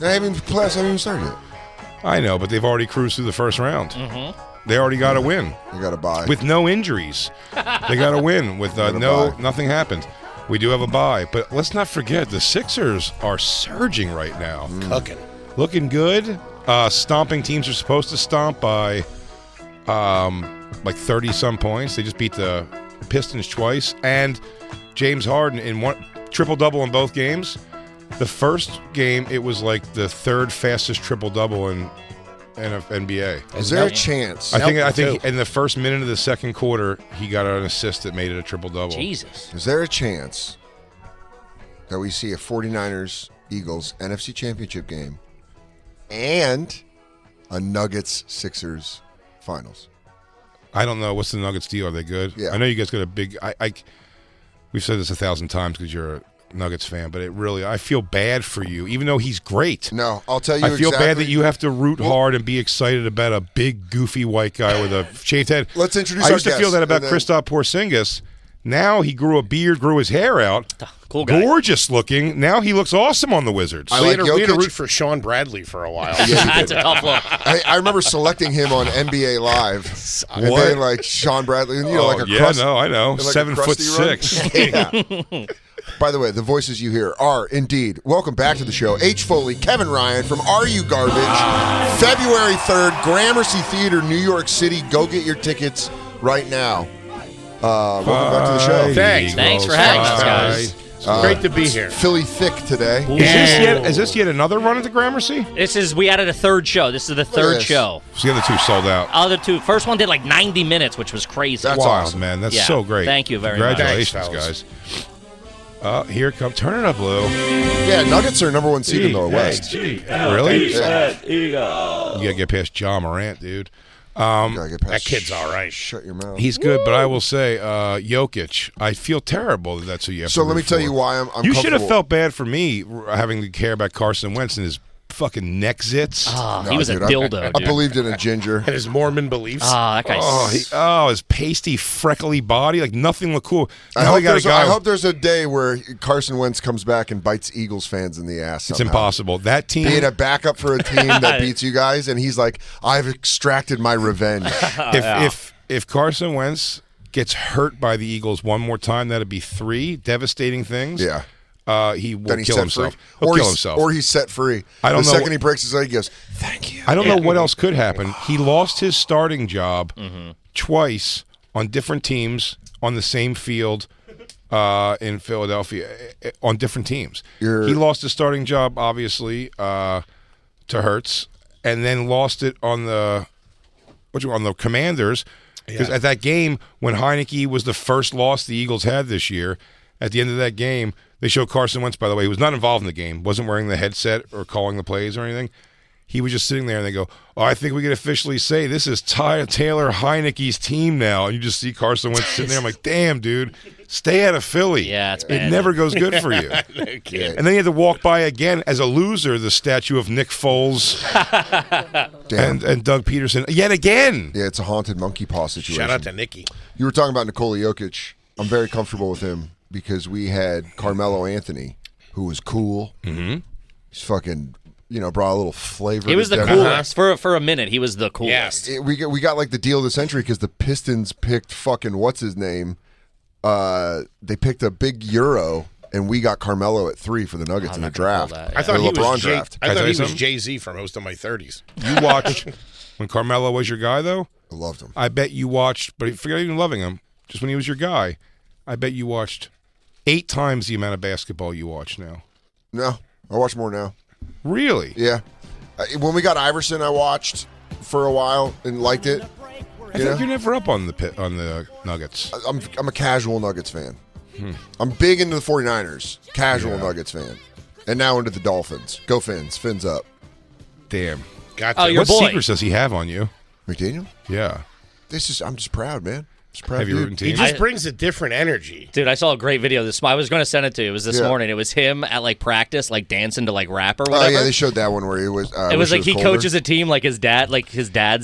Playoffs haven't even started yet. I know, but they've already cruised through the first round. Mm-hmm. They already got a win. They got a bye. With no injuries. They got a win with nothing happened. We do have a bye. But let's not forget, the Sixers are surging right now. Cooking. Looking good. Stomping teams are supposed to stomp by like 30-some points. They just beat the Pistons twice. And James Harden in one triple-double in both games. The first game, it was like the third fastest triple-double in NBA. Is there a chance? I think in the first minute of the second quarter, he got an assist that made it a triple-double. Jesus. Is there a chance that we see a 49ers-Eagles NFC Championship game and a Nuggets-Sixers finals? I don't know. What's the Nuggets deal? Are they good? Yeah. I know you guys got a big... we've said this 1,000 times because you're a Nuggets fan, but I feel bad for you, even though he's great. No, I'll tell you I feel bad that you have to root hard and be excited about a big, goofy white guy with a shaved head. Let's introduce I our used to feel guest, that about Kristaps Porzingis. Now he grew a beard, grew his hair out. Cool guy. Gorgeous looking. Now he looks awesome on the Wizards. I we like had to Jokic. root for Sean Bradley for a while. That's a tough look. I remember selecting him on NBA Live. And then, like, Sean Bradley, like a crust. Yeah, no, I know. like a 7'6". Yeah. By the way, the voices you hear are indeed. Welcome back to the show. H. Foley, Kevin Ryan from Are You Garbage? February 3rd, Gramercy Theater, New York City. Go get your tickets right now. Welcome back to the show. Thanks for having us, guys. Great to be here. Philly thick today. Is this yet another run at the Gramercy? We added a third show. This is the third this. show. So the other two sold out. Other two. First one did like 90 minutes, which was crazy. That's Wild, awesome. man. That's Yeah. so great. Thank you very much. Congratulations, Thanks, guys. Here it comes. Turn it up, Lou. Yeah, Nuggets are number one seed in the West. Really? Yeah. You gotta get past John Morant, dude. Gotta get past That kid's all right. Shut your mouth. He's good, but I will say, Jokic, I feel terrible that that's who you have to So let root me tell for. you why I'm You should have comfortable. felt bad for me having to care about Carson Wentz and his fucking neck zits. Oh, No, he was dude, a dildo, I dude. believed in a ginger. And his Mormon beliefs. That guy. His pasty, freckly body, like nothing looked cool. I Now hope, we got a guy. I hope there's a day where Carson Wentz comes back and bites Eagles fans in the ass. It's somehow. impossible. That team. Being a backup for a team that beats you guys, and he's like, I've extracted my revenge. If Carson Wentz gets hurt by the Eagles one more time, that'd be 3 devastating things. Yeah. He will Then he's kill set himself. free. He'll Or kill he's, himself. or he's set free. I don't the know second what- he breaks his leg, he goes, thank you. I don't know what else could happen. He lost his starting job twice on different teams on the same field in Philadelphia on different teams. He lost his starting job, obviously, to Hurts, and then lost it on the Commanders. Because at that game, when Heineke was the first loss the Eagles had this year, at the end of that game, they showed Carson Wentz, by the way, who was not involved in the game, wasn't wearing the headset or calling the plays or anything. He was just sitting there, and they go, I think we can officially say this is Taylor Heineke's team now. And you just see Carson Wentz sitting there. I'm like, damn, dude, stay out of Philly. Yeah, it's It bad. never goes good for you. And then you had to walk by again as a loser the statue of Nick Foles and Doug Peterson yet again. Yeah, it's a haunted monkey paw situation. Shout out to Nicky. You were talking about Nikola Jokic. I'm very comfortable with him because we had Carmelo Anthony, who was cool. Mm-hmm. He's fucking, brought a little flavor. He was to the Denver. coolest. For a minute, he was the coolest. Yes. We got like the deal of the century because the Pistons picked fucking what's his name. They picked a big Euro, and we got Carmelo at 3 for the Nuggets in the draft. I thought The he LeBron was draft. I thought he was something? Jay-Z for most of my 30s. You watched when Carmelo was your guy, though? I loved him. I bet you watched, but forget even loving him, just when he was your guy, I bet you watched 8 times the amount of basketball you watch now. No, I watch more now. Really? Yeah. When we got Iverson, I watched for a while and liked it. I think you're never up on the Nuggets. I'm a casual Nuggets fan. I'm big into the 49ers. Casual Nuggets fan. And now into the Dolphins. Go Fins. Fins up. Damn. Got Oh, to. your What boy. secrets does he have on you? McDaniel? Yeah. I'm just proud, man. heavy rooting He team. just brings a different energy. Dude, I saw a great video this. I was going to send it to you. It was this morning. It was him at like practice, like dancing to like rap or whatever. Oh yeah, they showed that one where he was. It was like he colder. coaches a team like his dad's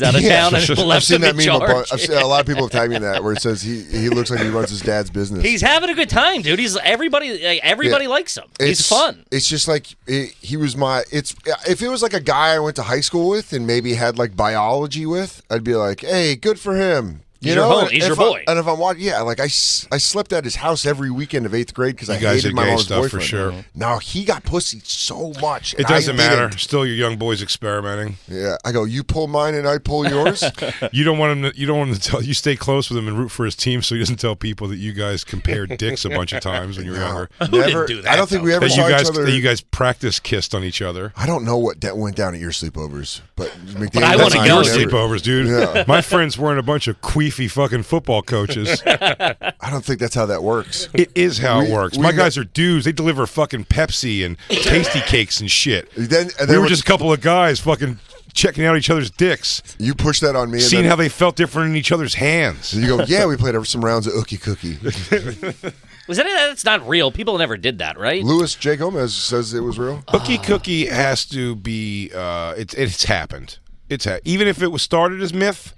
out of town and I've left seen him that in meme. charge. I've seen a lot of people have tagged me in that where it says he looks like he runs his dad's business. He's having a good time, dude. Everybody likes him. He's fun. It's just like he was if it was like a guy I went to high school with and maybe had like biology with, I'd be like, hey, good for him. He's your boy. And if I'm watching, I slept at his house every weekend of 8th grade because I guys hated did my gay mom's stuff boyfriend. for sure. No, he got pussy so much. It doesn't matter. Still, your young boy's experimenting. Yeah, I go. You pull mine and I pull yours. You don't want him. You don't want him to tell. You stay close with him and root for his team, so he doesn't tell people that you guys compared dicks a bunch of times when you were younger. Never do that, I don't think we ever That saw each other. you guys practice kissed on each other. I don't know what went down at your sleepovers, but I wanna go. Your Never- sleepovers, dude. Yeah. My friends weren't a bunch of queefy fucking football coaches. I don't think that's how that works. It is how it works. we My got- guys are dudes. They deliver fucking Pepsi and tasty cakes and shit. Then We were when just a couple of guys fucking checking out each other's dicks, you push that on me, and seeing then how they felt different in each other's hands. you go, yeah, we played some rounds of ookie cookie. That's not real. People never did that, right? Louis J. Gomez says it was real. Cookie Cookie has to be. It's happened. Even if it was started as myth.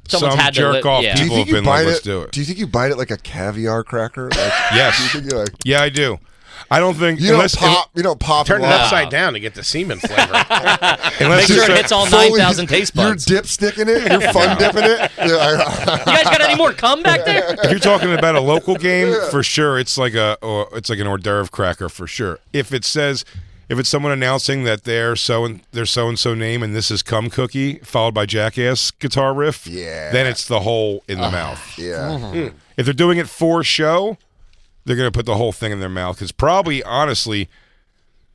Someone's some had to jerk li- off yeah. Do you people think have you been bite like, it? let's do it. Do you think you bite it like a caviar cracker? Like, Yes. Do you think you like? Yeah, I do. I don't think You don't pop. You don't pop. Turn it and walk. upside down to get the semen flavor. unless Make sure it's it a- hits all Foley, 9,000 taste buds. You're dipsticking it. You're fun dipping it. You guys got any more cum back there? If you're talking about a local game, for sure, it's like an hors d'oeuvre cracker for sure. If it's someone announcing that they're so and so name and this is cum cookie followed by jackass guitar riff, then it's the hole in the mouth. Yeah. If they're doing it for show, they're gonna put the whole thing in their mouth. Because probably, honestly,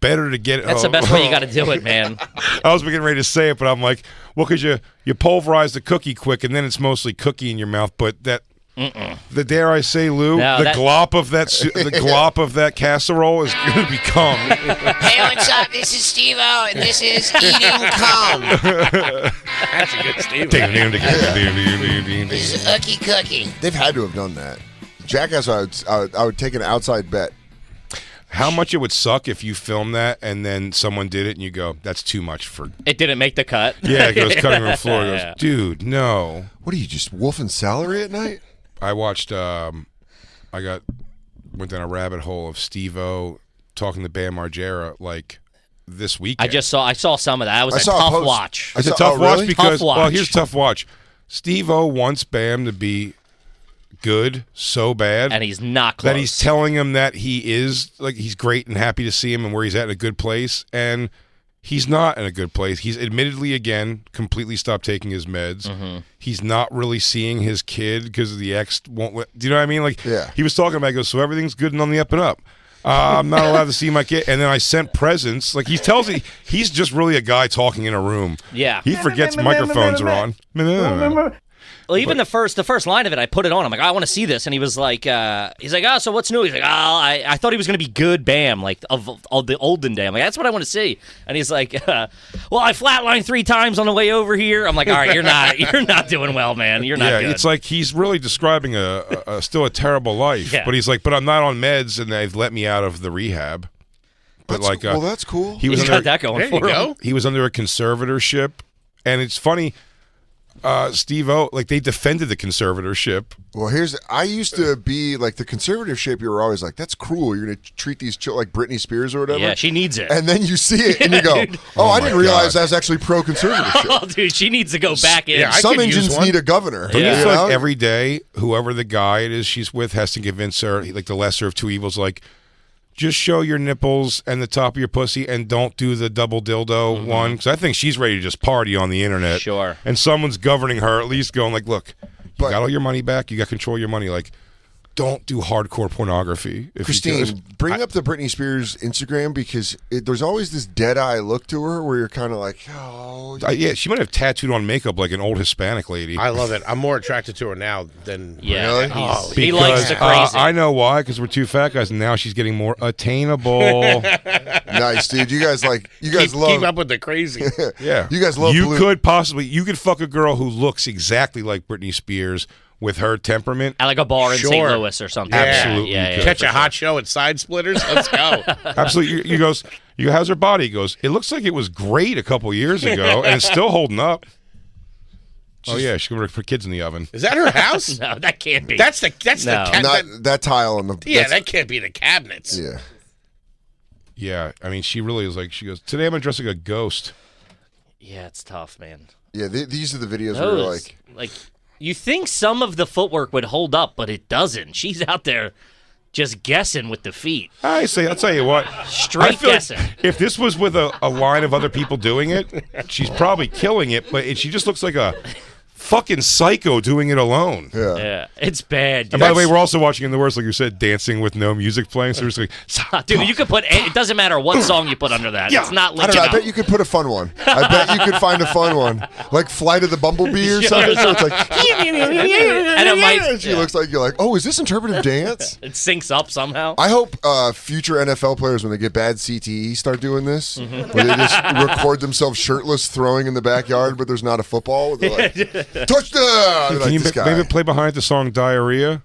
better to get it. That's the best way you got to do it, man. I was getting ready to say it, but I'm like, well, because you pulverize the cookie quick, and then it's mostly cookie in your mouth. But the dare I say, Lou, No, that- glop of the glop of that casserole is going to become. Hey, what's up? This is Steve-O, and this is Eating Cum. That's a good Steve. This is Ookie Cookie. They've had to have done that. Jackass, I would take an outside bet. How much it would suck if you filmed that and then someone did it and you go, that's too much for. It didn't make the cut. Yeah, it goes cutting room floor. It goes, Yeah. dude, no. What are you, just wolfing celery at night? I watched. Went down a rabbit hole of Steve-O talking to Bam Margera like this weekend. I saw some of that. It was I a saw a tough post. watch. It's a Oh, tough watch really? because Tough watch. well, here's tough watch. Steve-O wants Bam to be good so bad, And he's not close. that he's telling him that he is like he's great and happy to see him and where he's at in a good place, and he's not in a good place. He's admittedly again completely stopped taking his meds. Mm-hmm. He's not really seeing his kid because the ex won't let. Do you know what I mean? Like Yeah. he was talking about. He goes, so everything's good and on the up and up. I'm not allowed to see my kid, and then I sent presents. Like he tells me, he's just really a guy talking in a room. Yeah. He forgets microphones are on. Well, even the first line of it, I put it on. I'm like, I want to see this, and he was like, oh, so what's new? He's like, I thought he was going to be good Bam, like of the olden day. I'm like, that's what I want to see. And he's like, well, I flatlined 3 times on the way over here. I'm like, all right, you're not doing well, man. You're not Yeah, good. it's like he's really describing a still a terrible life. Yeah. But he's like, but I'm not on meds, and they've let me out of the rehab. But That's cool. he was he's under got that going There you for him. go. he was under a conservatorship, and it's funny. Steve-O, like they defended the conservatorship. Well, I used to be like the conservatorship. You were always like, that's cruel. You're going to treat these like Britney Spears or whatever. Yeah, she needs it. And then you see it and you go, dude. oh, I my didn't realize God. that's actually pro-conservatorship. Oh, dude, she needs to go back in. Yeah, I Some could use engines one. need a governor. Don't you Yeah. feel know? like every day, whoever the guy it is she's with has to convince her, like the lesser of two evils, like just show your nipples and the top of your pussy and don't do the double dildo one. Because I think she's ready to just party on the internet. Sure. And someone's governing her, at least going like, look, you But- got all your money back. You got control of your money. Like, don't do hardcore pornography. If you Christine, could. bring up the Britney Spears Instagram because there's always this dead-eye look to her where you're kind of like, oh. Yeah, she might have tattooed on makeup like an old Hispanic lady. I love it. I'm more attracted to her now than Yeah, Really? he likes the crazy. I know why, because we're two fat guys, and now she's getting more attainable. Nice, dude. You guys keep love. up with the crazy. Yeah, You guys love You blue. could fuck a girl who looks exactly like Britney Spears with her temperament. At like a bar in St. Sure. Louis or something. Absolutely. Yeah. Catch a hot show at Side Splitters. Let's go. Absolutely. You goes, how's her body? He goes, it looks like it was great a couple years ago, and it's still holding up. Oh yeah, she's gonna put kids in the oven. Is that her house? No, that can't be. That's the Not that tile on the. that can't be the cabinets. Yeah. Yeah, I mean, she really is like. She goes, today I'm gonna dress like a ghost. Yeah, it's tough, man. Yeah, these are the videos where you're like, you think some of the footwork would hold up, but it doesn't. She's out there just guessing with the feet. I'll tell you what. Straight I feel guessing. Like if this was with a line of other people doing it, she's probably killing it, but she just looks like a fucking psycho doing it alone. Yeah, it's bad, dude. And by the way, we're also watching in the worst, like you said, dancing with no music playing. So it's like, dude, you could put it doesn't matter what song you put under that. Yeah. It's not I linking don't know. I up. bet you could put a fun one. I bet you could find a fun one, like Flight of the Bumblebee or something. So it's like, and it might. and she looks like you're like, oh, is this interpretive dance? It syncs up somehow. I hope future NFL players, when they get bad CTE, start doing this, Mm-hmm. where they just record themselves shirtless throwing in the backyard, but there's not a football. They're like, touchdown! They're can like, you this guy. maybe play behind the song Diarrhea?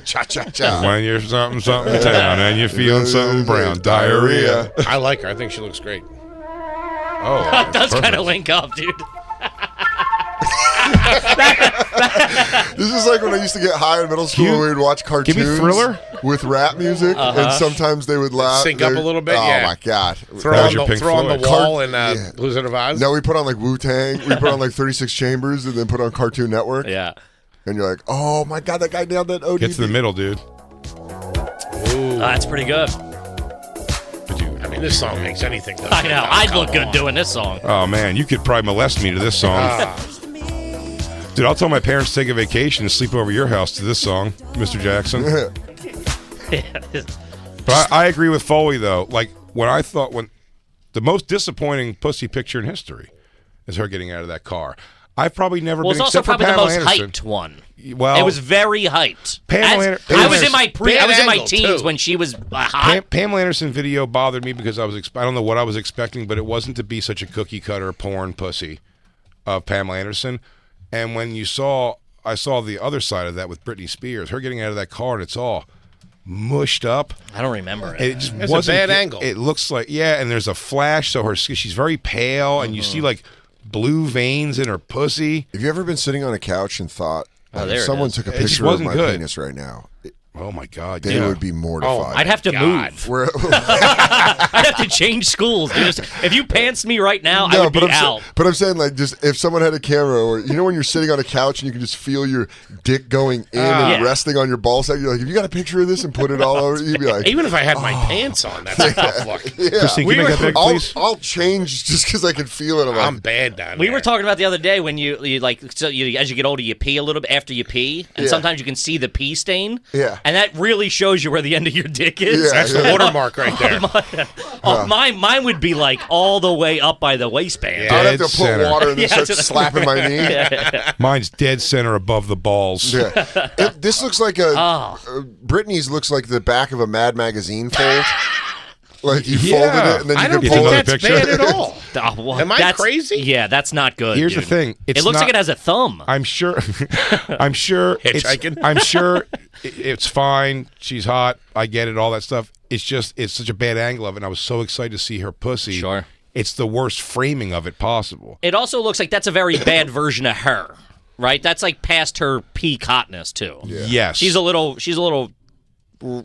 Cha cha cha. When you're something town and you're feeling something brown. Diarrhea. I like her. I think she looks great. Oh, It does perfect. kind of link up, dude. This is like when I used to get high in middle school You- and we'd watch give me cartoons Thriller? with rap music, and sometimes they would laugh. Sync up a little bit, Oh, yeah. my God. Throw That was on your the, Pink throw on the Floyd. wall and Yeah. Wizard of Oz. No, we put on like Wu-Tang. We put on like 36 Chambers and then put on Cartoon Network. Yeah. And you're like, oh, my God, that guy nailed that ODB. Get to the middle, dude. That's pretty good. I mean, this song makes anything look I good. know. Oh, I'd come look good on. doing this song. Oh, man, you could probably molest me to this song. Dude, I'll tell my parents to take a vacation and sleep over your house to this song, Mr. Jackson. But I agree with Foley, though. Like, when the most disappointing pussy picture in history is her getting out of that car. I've probably never Well, been, it's also except for probably the Pamela most Anderson. hyped one. Well, It was very hyped. Pamela I was in my Bad I was in my angle, teens too. when she was hot. Pamela Anderson video bothered me because I don't know what I was expecting, but it wasn't to be such a cookie cutter porn pussy of Pamela Anderson. And when I saw the other side of that with Britney Spears, her getting out of that car and it's all mushed up. I don't remember it. It just That's a wasn't bad good. angle. It looks like and there's a flash, so she's very pale, and you see like blue veins in her pussy. Have you ever been sitting on a couch and thought, there if it someone is. took a It just picture of wasn't my good. penis right now, Oh my god, they yeah. would be mortified. I'd have to God. move. We're- I'd have to change schools, dude. If you pants me right now, I would be out. but I'm saying, like, just if someone had a camera, or when you're sitting on a couch and you can just feel your dick going in and Yeah. resting on your ball sack, you're like, if you got a picture of this and put it all over, you'd be like, Even if I had my pants on, that's a tough look. Christine, can you make that big, please? I'll change just because I can feel it. I'm bad down We there. were talking about the other day when you as you get older, you pee a little bit after you pee, and Yeah. sometimes you can see the pee stain. Yeah. And that really shows you where the end of your dick is. Yeah. That's the watermark right there. Mine would be like all the way up by the waistband. Yeah. I'd have to Dead put center. water and then Yeah, start slapping my knee. Mine's dead center above the balls. Yeah. This looks like Britney's looks like the back of a Mad Magazine fold. Like you Yeah. folded it and then I you don't can Get think pull another it. that's picture? bad at all. Am I That's- crazy? Yeah, that's not good. Here's the dude. thing. It It's looks not- like it has a thumb. I'm sure. I'm sure. Hitchhiking? I'm sure it's fine. She's hot. I get it. All that stuff. It's just it's such a bad angle of it. And I was so excited to see her pussy. Sure. It's the worst framing of it possible. It also looks like that's a very bad version of her, right? That's like past her peak hotness too. Yes. She's a little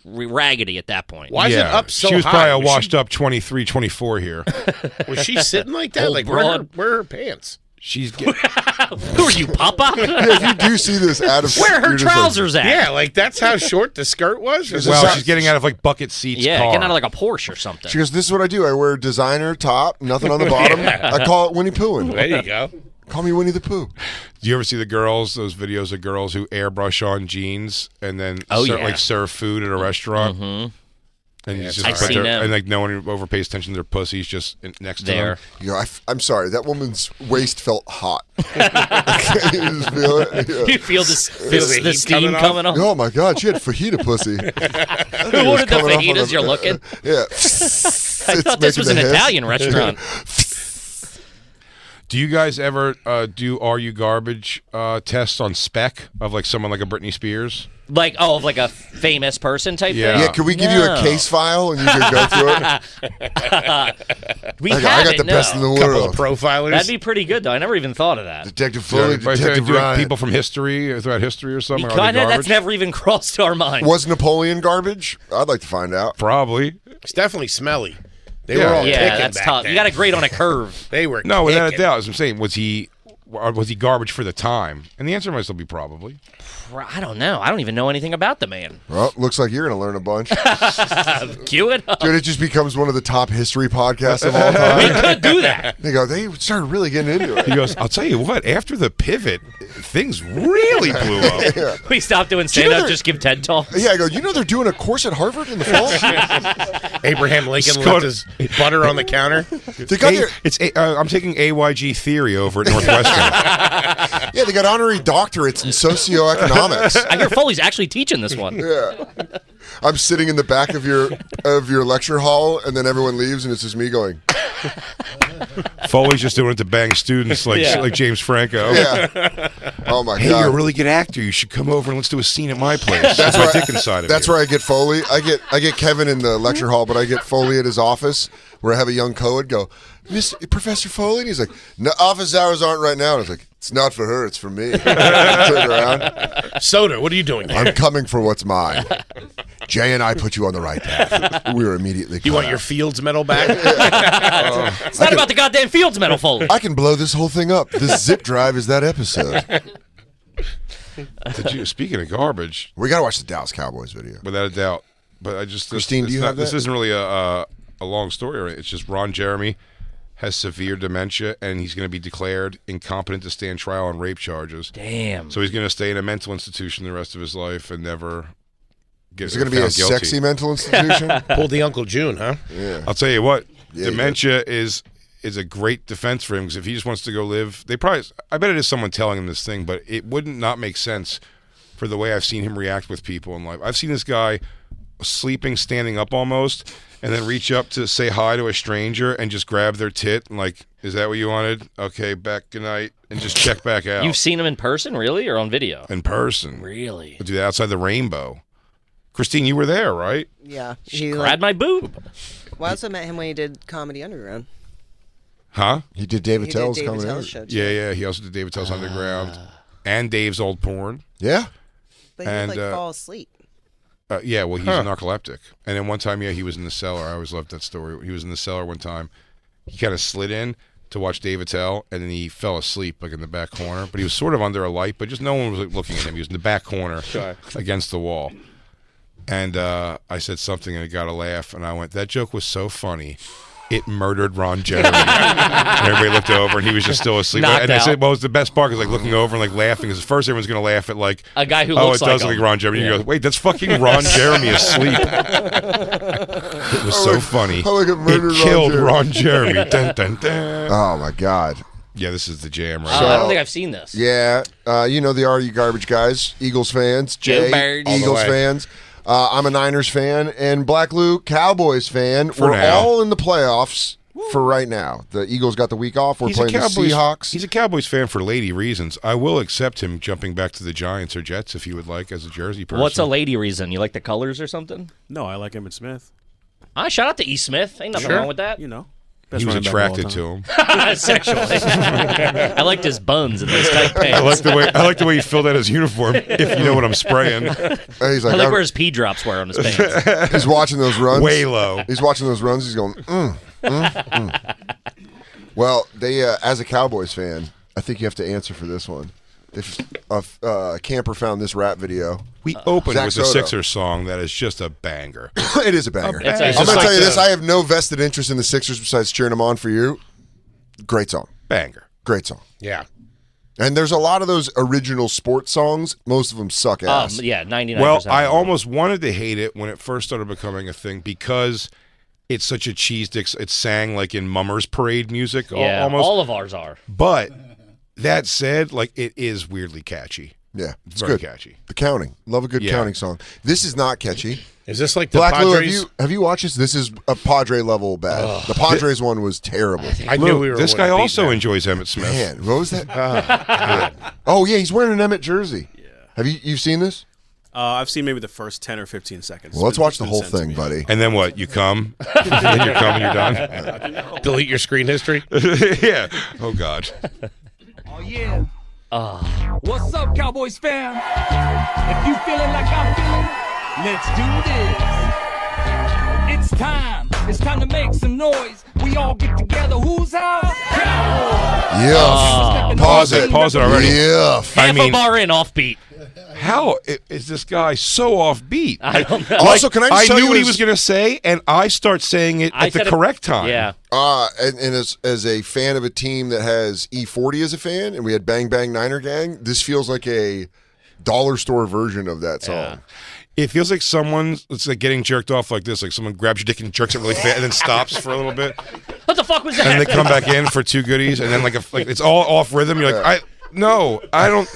raggedy at that point. Why is it up so She was high? probably a Was washed up 23, 24 here. Was she sitting like that? Old Like broad. where are her pants? She's getting. Who are you, Papa? Yeah, if you do see this out of Where are her you're just like, trousers at? Yeah, like that's how short the skirt was. Or is Well, this- she's getting out of like bucket seats. Yeah, car. getting out of like a Porsche or something. She goes, this is what I do. I wear designer top, nothing on the bottom. I call it Winnie Poohing. There you go. Call me Winnie the Pooh. Do you ever see those videos of girls who airbrush on jeans and then yeah. serve food at a restaurant? Mm-hmm. And you just I've put seen their, them. and like no one over pays attention to their pussies just next to There. them. You know, I'm sorry. That woman's waist felt hot. You just feel it? Yeah. You feel the the heat steam coming coming off? Oh my God, she had fajita pussy. Who ordered the fajitas you're looking? Yeah. I thought this was an Italian restaurant. Do you guys ever do Are You Garbage tests on spec of like someone like a Britney Spears? Like like a famous person type Yeah. thing? Yeah, can we give you a case file and you can go through it? I got the best in the Couple world. of profilers. That'd be pretty good, though. I never even thought of that. Detective Foley, But Detective do Ryan. people from history or throughout history or something? Are they That's garbage? never even crossed our mind. Was Napoleon garbage? I'd like to find out. Probably. It's definitely smelly. They Yeah. were all Yeah, picking that's back tough. then. You got to grade on a curve. They were No, without a picking. doubt. As I'm saying, was he garbage for the time? And the answer might still be probably. I don't know. I don't even know anything about the man. Well, looks like you're going to learn a bunch. Cue it up. Dude, it just becomes one of the top history podcasts of all time. We could do that. They started really getting into it. He goes, I'll tell you what, after the pivot, things really blew up. We stopped doing you know stand-up, they're- just give TED Talks. Yeah, I go, they're doing a course at Harvard in the fall? Abraham Lincoln Scott- left his butter on the counter. They got their, I'm taking AYG theory over at Northwestern. yeah, they got honorary doctorates in socioeconomics. I hear Foley's actually teaching this one. Yeah. I'm sitting in the back of your lecture hall, and then everyone leaves, and it's just me going, Foley's just doing it to bang students like Yeah. like James Franco. yeah. Oh, my Hey, God. you're a really good actor. You should come over and let's do a scene at my place. That's my dick inside of That's you. where I get Foley. I get Kevin in the lecture hall, but I get Foley at his office where I have a young co-ed go, Professor Foley? And he's like, no, office hours aren't right now. And I was like, it's not for her, it's for me. Turn around. Soda, what are you doing here? I'm coming for what's mine. Jay and I put you on the right path. We were immediately You cut want out. your Fields medal back? It's not about the goddamn Fields medal, Foley. I can blow this whole thing up. This zip drive is that episode. Speaking of garbage, We got to watch the Dallas Cowboys video. without a doubt. But I just Christine, do you have this that? isn't really a long story. Right? It's just Ron Jeremy has severe dementia, and he's going to be declared incompetent to stand trial on rape charges. Damn. So he's going to stay in a mental institution the rest of his life and never get Is it going to be a found guilty. sexy mental institution? Pulled the Uncle June, huh? Yeah. I'll tell you what, Yeah, dementia is a great defense for him because if he just wants to go live, I bet it is someone telling him this thing, but it wouldn't not make sense for the way I've seen him react with people in life. I've seen this guy sleeping, standing up almost, and then reach up to say hi to a stranger and just grab their tit and like, is that what you wanted? Okay, back, good night, and just check back out. You've seen him in person, really, or on video? in person. Really? Do that outside the rainbow. Christine, you were there, right? Yeah. She grabbed my boob. Well, I also met him when he did Comedy Underground. Huh? He did David He Tell's did David coming Tell's out. show, too. Yeah. He also did David Tell's Underground and Dave's Old Porn. Yeah. But he And, would, fall asleep. Yeah, well, he's a narcoleptic. And then one time, he was in the cellar. I always loved that story. He was in the cellar one time. He kind of slid in to watch David Tell, and then he fell asleep, like in the back corner. But he was sort of under a light, but just no one was looking at him. He was in the back corner against the wall. And I said something, and it got a laugh. And I went, that joke was so funny. It murdered Ron Jeremy. And everybody looked over, and he was just still asleep. Knocked and I said, out. well, it was the best part, is like looking over and like laughing. Because first everyone's going to laugh at like A guy who oh, looks it does like look him. like Ron Jeremy. Yeah. You go, wait, that's fucking Ron Jeremy asleep. It was so funny. I like it murdered It killed Ron Ron Jeremy. Dun, dun, dun. Oh, my God. Yeah, this is the jam right I now. don't think I've seen this. Yeah. You know the Are You Garbage guys. Eagles fans. Jay, Birds. All the Eagles way. fans. I'm a Niners fan. And Black Lou, Cowboys fan. We're now. all in the playoffs for right now. The Eagles got the week off. We're He's a playing the Cowboys. Seahawks. He's a Cowboys fan for lady reasons. I will accept him jumping back to the Giants or Jets if he would like as a Jersey person. What's a lady reason? You like the colors or something? No, I like Emmitt Smith. Shout out to E. Smith. Ain't nothing wrong with that. You know, He was running back of all attracted time. to him. Sexually. I liked his buns and those tight pants. I like the way he filled out his uniform. If you know what I'm spraying, He's I like, like where his pee drops were on his pants. he's watching those runs. way low. He's watching those runs. He's going, Well, they as a Cowboys fan, I think you have to answer for this one. If a camper found this rap video, We opened Zach with a Soto. Sixers song that is just a banger. it is a banger. It's I'm just going to like tell you the- this. I have no vested interest in the Sixers besides cheering them on for you. Great song. Banger. Great song. Yeah. And there's a lot of those original sports songs. Most of them suck ass. Yeah, 99%. Well, I almost wanted to hate it when it first started becoming a thing because it's such a cheese dick. It's sang like in Mummers Parade music, Yeah, almost. all of ours are. But that said, like it is weirdly catchy. Yeah, it's Very good. catchy. The counting. Love a good Yeah. counting song. This is not catchy. Is this like the Black Lou, Padres? have you watched this? This is a Padre level bad. The Padres one was terrible. I knew we were. This guy gonna beat also them. enjoys Emmitt Smith. Man, what was that? Oh yeah, he's wearing an Emmett jersey. Yeah. Have you seen this? I've seen maybe the first 10 or 15 seconds. Well, let's watch the It's whole been sent to thing, me. buddy. And then what? You come, and you come, and you're done. Delete your screen history. Yeah. Oh God. Oh, yeah. What's up, Cowboys fam? If you feeling like I'm feeling, let's do this. It's time. It's time to make some noise. We all get together. Whose house? Cowboys. Yeah. Pause it already. Yeah. Half a bar in, offbeat. How is this guy so offbeat? I don't know. Also, can I just tell knew you what he as- was going to say, and I start saying it I at the said it- correct time. Yeah. And as a fan of a team that has E40 as a fan, and we had Bang Bang Niner Gang, this feels like a dollar store version of that song. It feels like it's like getting jerked off like this. Like someone grabs your dick and jerks it really fast and then stops for a little bit. What the fuck was that? And they come back in for two goodies, and then like it's all off rhythm. You're like, I don't.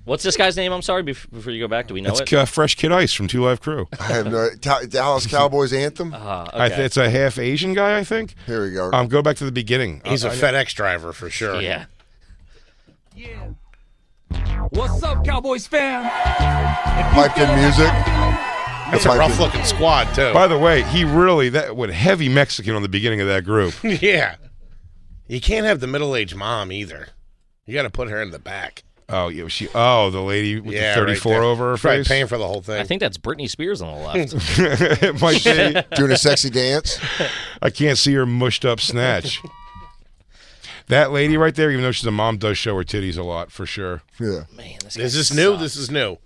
What's this guy's name? I'm sorry. Before you go back, do we know it? It's Fresh Kid Ice from Two Live Crew. I have no Dallas Cowboys anthem. Okay. It's a half Asian guy, I think. Here we go. Go back to the beginning. He's a FedEx driver for sure. Yeah. Yeah. What's up, Cowboys fam? Piped in music. That's a rough-looking squad too. By the way, he really that went heavy Mexican on the beginning of that group. Yeah. You can't have the middle-aged mom either. You got to put her in the back. Oh, yeah, the lady with the 34 right over her She's probably face. paying for the whole thing. I think that's Britney Spears on the left. It might be. Doing a sexy dance. I can't see her mushed up snatch. That lady right there, even though she's a mom, does show her titties a lot for sure. Yeah. Man, this Is this new? This is new.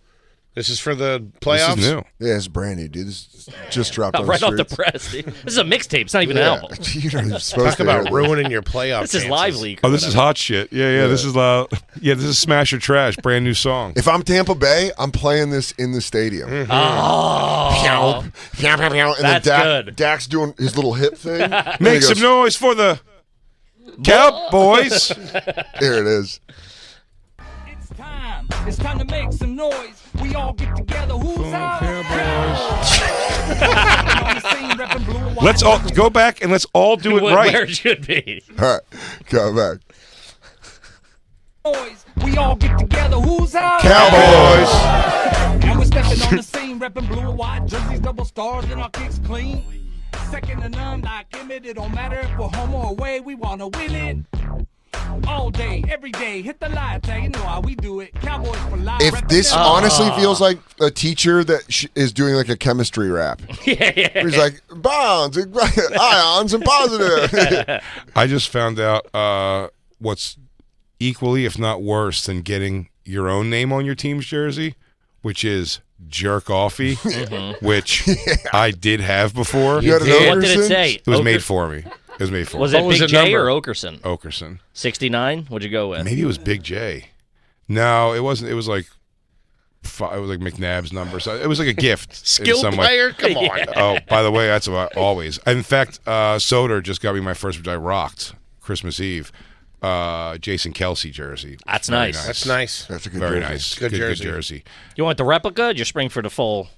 This is for the playoffs? This is new. Yeah, it's brand new, dude. This just dropped on right the off the streets. press. Dude. This is a mixtape. It's not even an album. You're not even supposed Talk to about hear ruining your playoff This is chances. Live Leak. Oh, this is hot shit. Yeah. This is Smash or Trash, brand new song. If I'm Tampa Bay, I'm playing this in the stadium. Oh, And That's then good. Dak's doing his little hip thing. And Make he some goes, noise for the Cowboys. There it is. It's time. It's time to make some noise. We all get together. Who's out? Let's all go back and let's all do it where right. it should be. All right, come back. We all get together. Who's out? Cowboys. And we're stepping on the scene, repping blue and white jerseys, double stars, and our kicks clean. Second to none, like Emmett. It don't matter if we're home or away. We wanna win it. All day, every day, hit the lights. You know how we do it. Cowboys for life. If this honestly feels like a teacher that is doing like a chemistry rap. Yeah. He's like, bonds, ions, and positive. I just found out what's equally, if not worse, than getting your own name on your team's jersey, which is Jerk Offy, which I did have before. You had an What did it Okerson? say? It was made for me. It was made for Was me. it What was Big the J number? or Okerson? Okerson. 69? What'd you go with? Maybe it was Big J. No, it wasn't. It was like McNabb's number. So it was like a gift. in Skill some way. player? Come on. Oh, by the way, that's what I always. In fact, Soder just got me my first, which I rocked Christmas Eve. Jason Kelsey jersey. That's Very nice. That's nice. That's a good Very jersey. nice. Good jersey. Good jersey. You want the replica? You spring for the full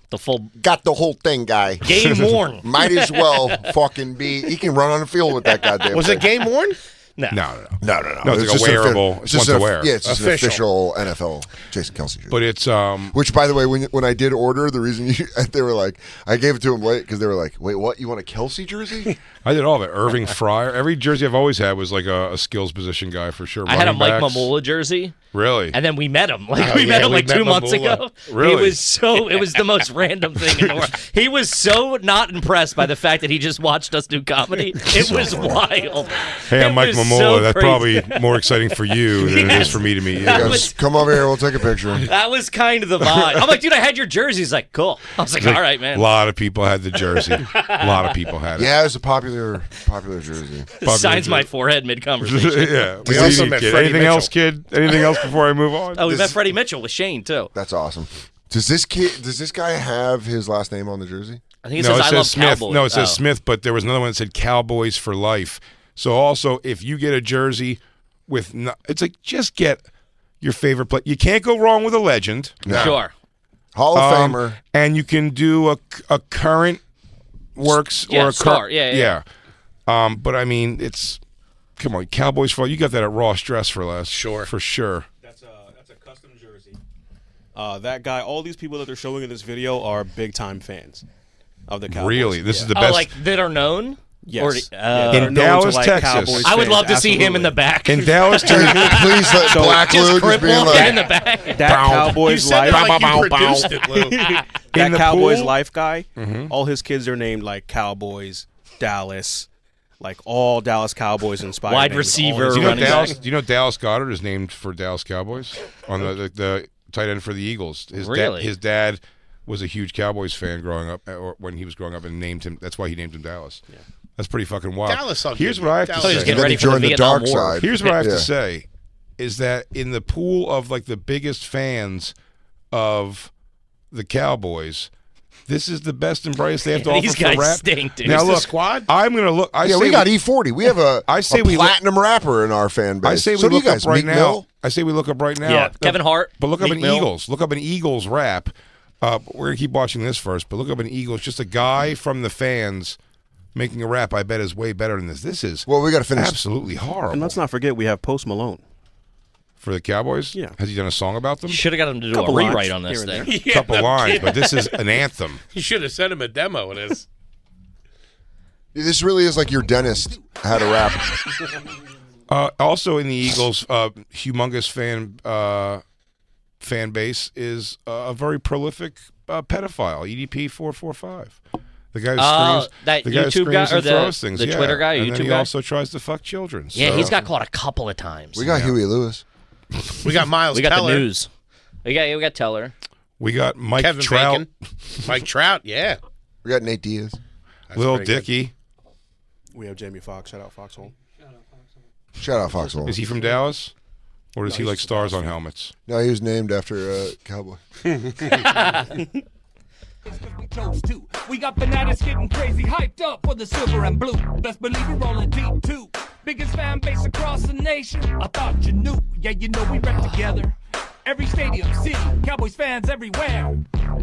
Got the whole thing, guy. game worn. Might as well fucking be. He can run on the field with that goddamn Was thing. it game worn? No. No. No. No, it's like a just an wearable. offi- It's one to wear. Yeah, it's just Official. an official NFL Jason Kelsey jersey. But it's Which, by the way, when I did order, the reason they were like, I gave it to him late because they were like, wait, what? You want a Kelsey jersey? I did all of it. Irving Fryer. Every jersey I've always had was like a skills position guy for sure. I had a Running Mike backs. Mamula jersey, Really? and then we met him. Like Oh, we met yeah, him we like met 2 months Mamula. ago. Really? It was the most random thing in the world. He was so not impressed by the fact that he just watched us do comedy. It was wild. Hey, I'm It Mike was Mamula. so That's crazy. probably more exciting for you than it is for me to meet you. That He goes, was- come over here, we'll take a picture. That was kind of the vibe. I'm like, dude, I had your jersey. He's like, cool. I was like, all right, man. A lot of people had the jersey. A lot of people had it. Yeah, it was a popular jersey. Signs my forehead mid conversation. Yeah. We What also do you met kid? Freddie Anything Mitchell. else, kid? Anything else before I move on? Oh, we met Freddie Mitchell with Shane too. That's awesome. Does this guy have his last name on the jersey? I think it No, says it I says love Smith. Cowboys. No, it says Oh. Smith, but there was another one that said Cowboys for life. So also, if you get a jersey it's like just get your favorite play. You can't go wrong with a legend. Sure. Hall of Famer. And you can do a current works or a star. Yeah. But I mean, it's come on, Cowboys for you got that at Ross Dress for less. Sure. For sure. That's a custom jersey. That guy, all these people that they're showing in this video are big time fans of the Cowboys. Really? This is the Oh, best. like that are known? Yes. Or, They're in known to Dallas, like Texas. Cowboys I would fans, love to see him in the absolutely. back. in Dallas, Dude, please let Black just Lou just crip being walking in like, the back. That Cowboys You said it life, like you produced it, Lou. that In the Cowboys pool? life guy. All his kids are named like Cowboys, Dallas, like all Dallas Cowboys inspired. Wide names. receiver, All his- do you know running Dallas? back. Do you know Dallas Goddard is named for Dallas Cowboys on the tight end for the Eagles? Really? His dad was a huge Cowboys fan growing up, or when he was growing up, and named him. That's why he named him Dallas. Yeah. That's pretty fucking wild. Dallas, I'll Here's give what you. I have Dallas to He say. was getting then ready he for the joined the Vietnam dark War. side. Here's what I have Yeah. to say is that in the pool of like the biggest fans of the Cowboys, this is the best and brightest they have to offer These for guys rap. stink, dude. Now It's the look, squad? I'm gonna look. I yeah, say we got E40. We have a I say we platinum rapper in our fan base. I say we so do you look guys, up right Meek now. Mill? I say we look up right now. Yeah, Kevin Hart, But look up Meek an Mill. Eagles. Look up an Eagles rap. We're gonna keep watching this first, but look up an Eagles. Just a guy from the fans making a rap. I bet is way better than this. This is Well, we got to finish. absolutely horrible And let's not forget we have Post Malone. for the Cowboys. Yeah. Has he done a song about them? Should have got him to do Couple a rewrite lines on this here and thing. there. Couple lines, but this is an anthem. You should have sent him a demo of this. This really is like your dentist had a rap. Also in the Eagles, humongous fan base is a very prolific pedophile. EDP 445. The guy who screams, that the guy who YouTube guy screams or and throws things. the yeah. Twitter guy, and then YouTube he guy? also tries to fuck children. Yeah, so- he's got caught a couple of times. We got Huey Lewis. We got Miles We got Teller. the news. We got Teller. We got Mike Kevin Trout, Bacon. Mike Trout, yeah. We got Nate Diaz. That's Lil pretty good. Dicky. We have Jamie Foxx. Shout out Foxhole. Shout out Foxhole. Is he from Dallas? Or does he like stars on helmets? No, he was named after Cowboy. We chose to. We got Fanatics getting crazy, hyped up for the silver and blue. Best believe we're rolling deep too. Biggest fan base across the nation. I thought you knew. Yeah, you know we rep together. Every stadium, city, Cowboys fans everywhere.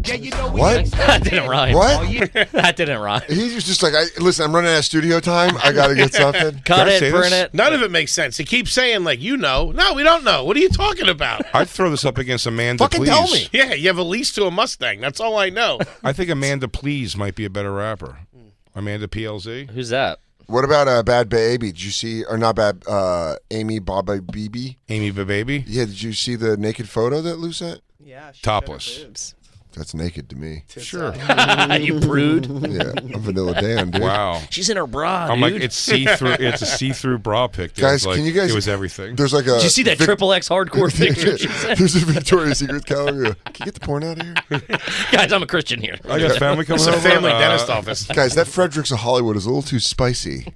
Yeah, you know we What? ain't That didn't rhyme. What? That didn't rhyme. He was just like, listen, I'm running out of studio time. I got to get something. Cut I it, say burn this? it. None of it makes sense. He keeps saying, like, you know. No, we don't know. What are you talking about? I'd throw this up against Amanda Fucking Please. tell me. Yeah, you have a lease to a Mustang. That's all I know. I think Amanda Please might be a better rapper. Amanda PLZ. Who's that? What about Bad Baby? Did you see, or not Bad, Amy Baba BB? Amy Baby. Yeah, did you see the naked photo that Lou sent? Yeah. she Topless. showed her boobs. That's naked to me. Sure. You prude. Yeah, I'm Vanilla Dan, dude. Wow. She's in her bra, I'm dude. like, it's see-through. It's a see-through bra pic. Dude. Guys, It's like, can you guys? It was everything. There's like a. Did you see that Triple X hardcore picture she sent? There's a Victoria's Secret calendar. Can you get the porn out of here? Guys, I'm a Christian here. I got family coming It's a over. family dentist office. Guys, that Fredericks of Hollywood is a little too spicy.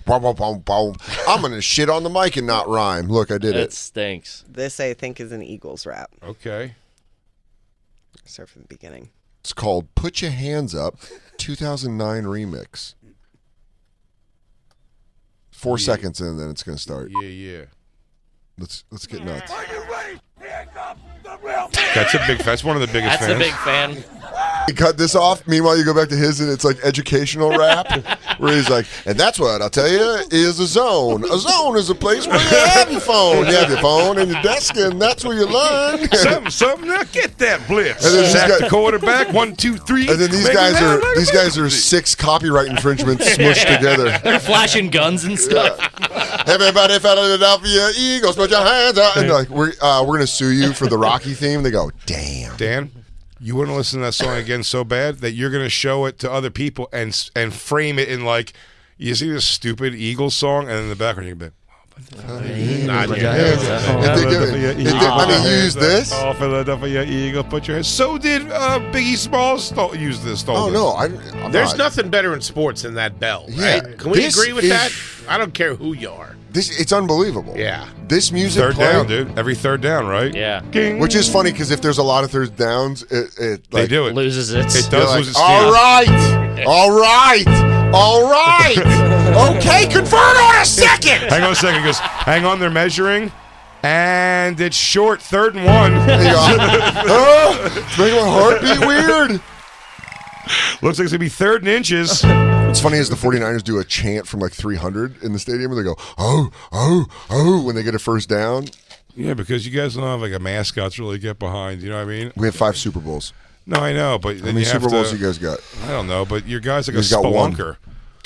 Boom, boom, boom, boom. I'm going to shit on the mic and not rhyme. Look, I did It it. stinks. This, I think, is an Eagles rap. Okay. Start from the beginning. It's called Put Your Hands Up 2009 remix. 4 seconds in, then it's going to start. Yeah. Let's get nuts. That's one of the biggest That's fans. the big fan. You cut this off. Meanwhile, you go back to his, and it's like educational rap, where he's like, and that's what I'll tell you is a zone. A zone is a place where you have your phone. You have your phone and your desk, and that's where you learn. Something. Now get that blitz. And then he's Sack got- the quarterback. 1, 2, 3. And then these guys are 6 copyright infringements smushed together. They're flashing guns and stuff. Everybody, Philadelphia Eagles, put your hands up. And they're like, we're gonna sue you for the Rocky theme. They go, damn. Dan, you want to listen to that song again so bad that you're going to show it to other people and frame it in like, you see this stupid Eagles song, and in the background you can be. Nod your If head. they give it, you use this? Oh, Philadelphia Eagle, put your hands. So did Biggie Smalls use this. Oh, no. I'm There's not. nothing better in sports than that bell, right? Yeah, Can we this agree with is- that? I don't care who you are. It's unbelievable. Yeah. This music Third playing, down, dude. Every third down, right? Yeah. Ging. which is funny because if there's a lot of third downs, They like, do it. Loses its. It They're does like, lose its all steam. right, all right. Okay, convert on a second. Hang on a second. He goes, hang on, they're measuring. And it's short, 3rd and 1. It's making my heart beat weird. Looks like it's going to be 3rd and inches. What's funny is the 49ers do a chant from like 300 in the stadium, and they go, oh, oh, oh, when they get a first down. Yeah, because you guys don't have like a mascot to really get behind. You know what I mean? We have 5 Super Bowls. No, I know, but How then many you have Super Bowls to, you guys got? I don't know, but your guy's like You a guys got one. spelunker.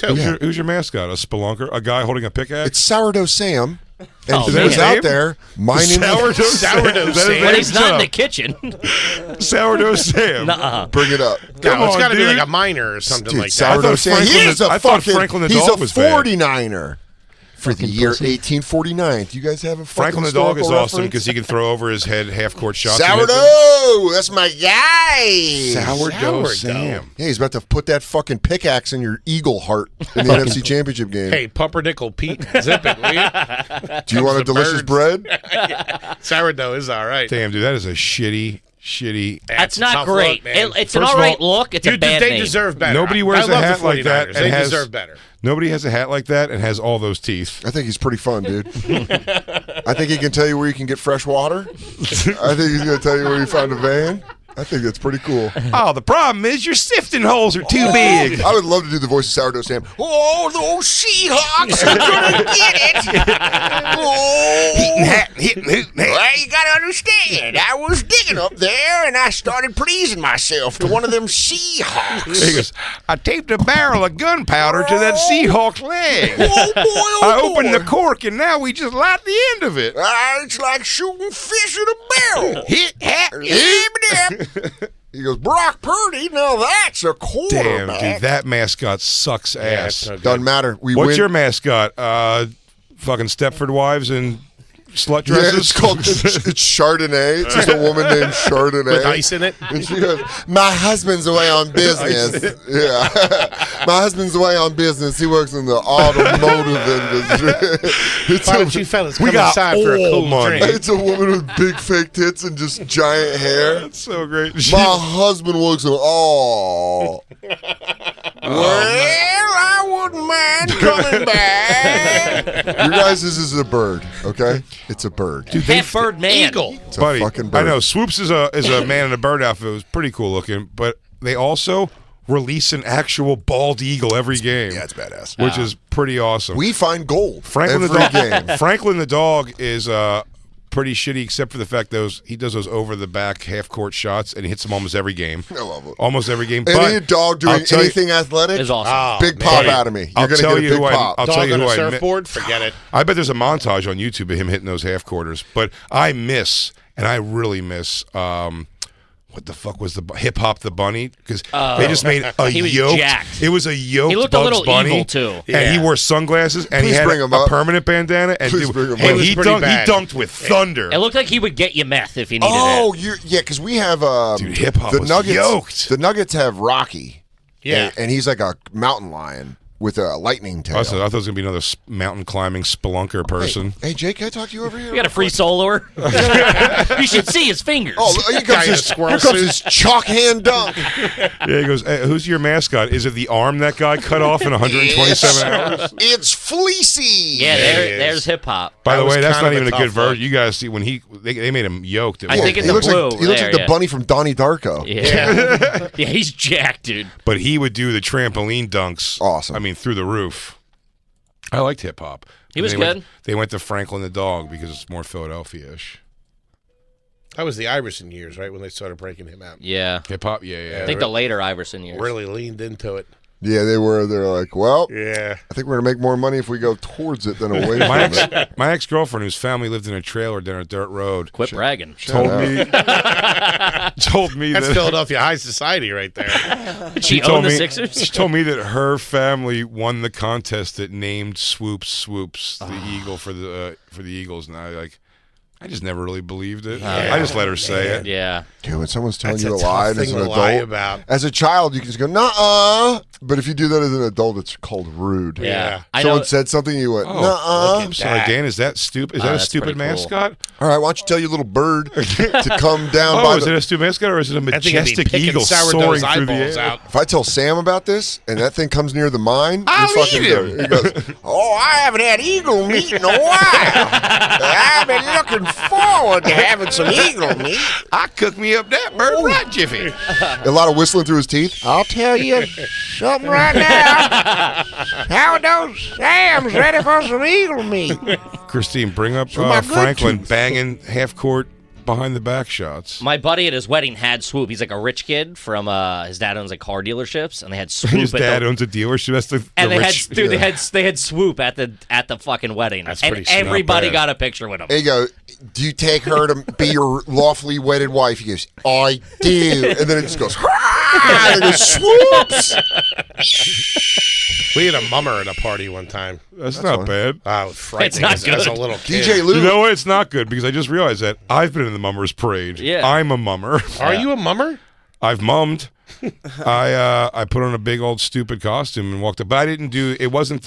Yeah. Who's your mascot? A spelunker? A guy holding a pickaxe? It's Sourdough Sam. And Oh, he man. was out there mining Sourdough Sam. When he's not in the kitchen. Sourdough Sam. Nuh-uh. Bring it up. No, it's on, got to be dude. like a minor or something Dude, like that. Sourdough Sam. Franklin He's the- a I thought fucking. Franklin the He's dog a was bad. 49er for the year 1849. Do you guys have a fucking Franklin the dog is historical awesome reference? because he can throw over his head half-court shots. Sourdough! That's my guy! Sourdough Sam. Yeah, he's about to put that fucking pickaxe in your eagle heart in the NFC Championship game. Hey, Pumpernickel Pete, zip it, will you? Do you want a the delicious birds. bread? Sourdough is all right. Damn, dude, that is a shitty. That's It's a not tough great. look, man. It's an First all of right all, look. It's a Dude, bad they name. deserve better. Nobody wears I a love hat the like that 49ers. and They has deserve better. Nobody has a hat like that and has all those teeth. I think he's pretty fun, dude. I think he can tell you where you can get fresh water. I think he's going to tell you where you found a van. I think that's pretty cool. Oh, the problem is your sifting holes are too big. I would love to do the voice of Sourdough Sam. Oh, those Seahawks are going to get it. Oh. Well, you got to understand, I was digging up there, and I started pleasing myself to one of them Seahawks. He goes, I taped a barrel of gunpowder to that Seahawk's leg. Oh, boy, oh, I opened boy. the cork, and now we just light the end of it. It's like shooting fish in a barrel. Hit, hat, He goes, Brock Purdy, now that's a quarterback. Damn, dude, that mascot sucks ass. no good. Doesn't matter. We What's win. your mascot? Fucking Stepford Wives and slut Yeah, dresses? it's called it's Chardonnay. It's just a woman named Chardonnay. With ice in it? And she goes, my husband's away on business. Yeah. My husband's away on business. He works in the automotive industry. Why don't you fellas We come got inside for a all cool money. drink? It's a woman with big fake tits and just giant hair. That's so great. My husband works in well, I wouldn't mind coming back. Your guys' is a bird, okay? It's a bird. Half bird man. Eagle. It's a Buddy, fucking bird. I know Swoops is a man in a bird outfit. It was pretty cool looking, but they also release an actual bald eagle every game. Yeah, it's badass. Which is pretty awesome. We find gold Franklin every the dog. game. Franklin the dog is pretty shitty, except for the fact he does those over the back half court shots and he hits them almost every game. I love it. Almost every game. Any But dog doing I'll tell you- anything athletic, Is awesome. big man. pop out of me. You're I'll going to tell get a you big who pop. I'll tell Dog you on who a I mi- surfboard? Forget it. I bet there's a montage on YouTube of him hitting those half quarters, but I miss, and I really miss, what the fuck was the Hip Hop the Bunny? Because they just made a He was yoked. jacked. It was a yoked He looked a Bugs little Bunny, evil, too. and he wore sunglasses, and Please he had bring him a up. permanent bandana, and, Please bring him and up. he It was pretty bad. dunked with thunder. It looked like he would get you meth if he needed Oh, it. yeah, because we have Dude, hip-hop the was Nuggets. yoked. The Nuggets have Rocky. Yeah. and he's like a mountain lion with a lightning tail. I thought it was gonna be another mountain climbing spelunker person. Hey, Jake, can I talk to you over here? We got a free soloer. You should see his fingers. Oh, here Guy comes in a his, squirrel here comes suit. his chalk hand dunk. Yeah, he goes, hey, "Who's your mascot? Is it the arm that guy cut off in 127 hours?" It's Fleecy. yeah, he is. there's hip hop. By the That was way, that's kind not of even a a good tough version. look. You guys see when they made him yoked. I think in he the looks blue. like he looks like the yeah. bunny from Donnie Darko. Yeah. Yeah, he's jacked, dude. But he would do the trampoline dunks. Awesome. I mean, through the roof. I liked hip hop. He was They good. Went, they went to Franklin the dog because it's more Philadelphia-ish. That was the Iverson years, right, when they started breaking him out. Yeah. Hip hop, yeah. I think the later Iverson years. Really leaned into it. Yeah, they were. They're like, well, Yeah. I think we're gonna make more money if we go towards it than away from it. My ex-girlfriend, whose family lived in a trailer down a dirt road, Quit bragging. told me That's that Philadelphia high society right there. She told owned the me Sixers? she told me that her family won the contest that named Swoops the eagle for the Eagles, and I just never really believed it. I just let her say it. Yeah. Dude, when someone's telling That's you a a lie tough and as thing an to lie adult, about. as a child, you can just go, nuh-uh. But if you do that as an adult, it's called rude. Yeah. I Someone know. said something, you went, Oh, nuh-uh. I'm sorry, Dan. Is that stupid? Is that a that's stupid pretty cool. mascot? All right, why don't you tell your little bird to come down Oh, by is the... it a stupid mascot or is it a I think it'd be majestic picking eagle Sourdough's soaring through the eyeballs air? out. If I tell Sam about this and that thing comes near the mine, I'll you're fucking eat him. He goes, oh, Oh, I haven't had eagle meat in a while. I've been looking forward to having some eagle meat. I cooked me up that bird right jiffy. A lot of whistling through his teeth. I'll tell you something right now. Sourdough Sam's ready for some eagle meat. Christine, bring up my good Franklin tooth. banging half court behind the back shots. My buddy at his wedding had Swoop. He's like a rich kid from his dad owns like car dealerships, and they had Swoop. His dad owns a dealership. That's the and they rich. they had Swoop at the fucking wedding. That's and pretty sweet. everybody Not bad. got a picture with him. There you go. Do you take her to be your lawfully wedded wife? He goes, I do. And then it just goes, and it goes, swoops. We had a mummer at a party one time. That's not bad. It was frightening It's not as a good. little kid. DJ Lou. You know what? It's not good because I just realized that I've been in the mummers parade. Yeah. I'm a mummer. Are you a mummer? I've mummed. I put on a big old stupid costume and walked up, but I didn't do. It wasn't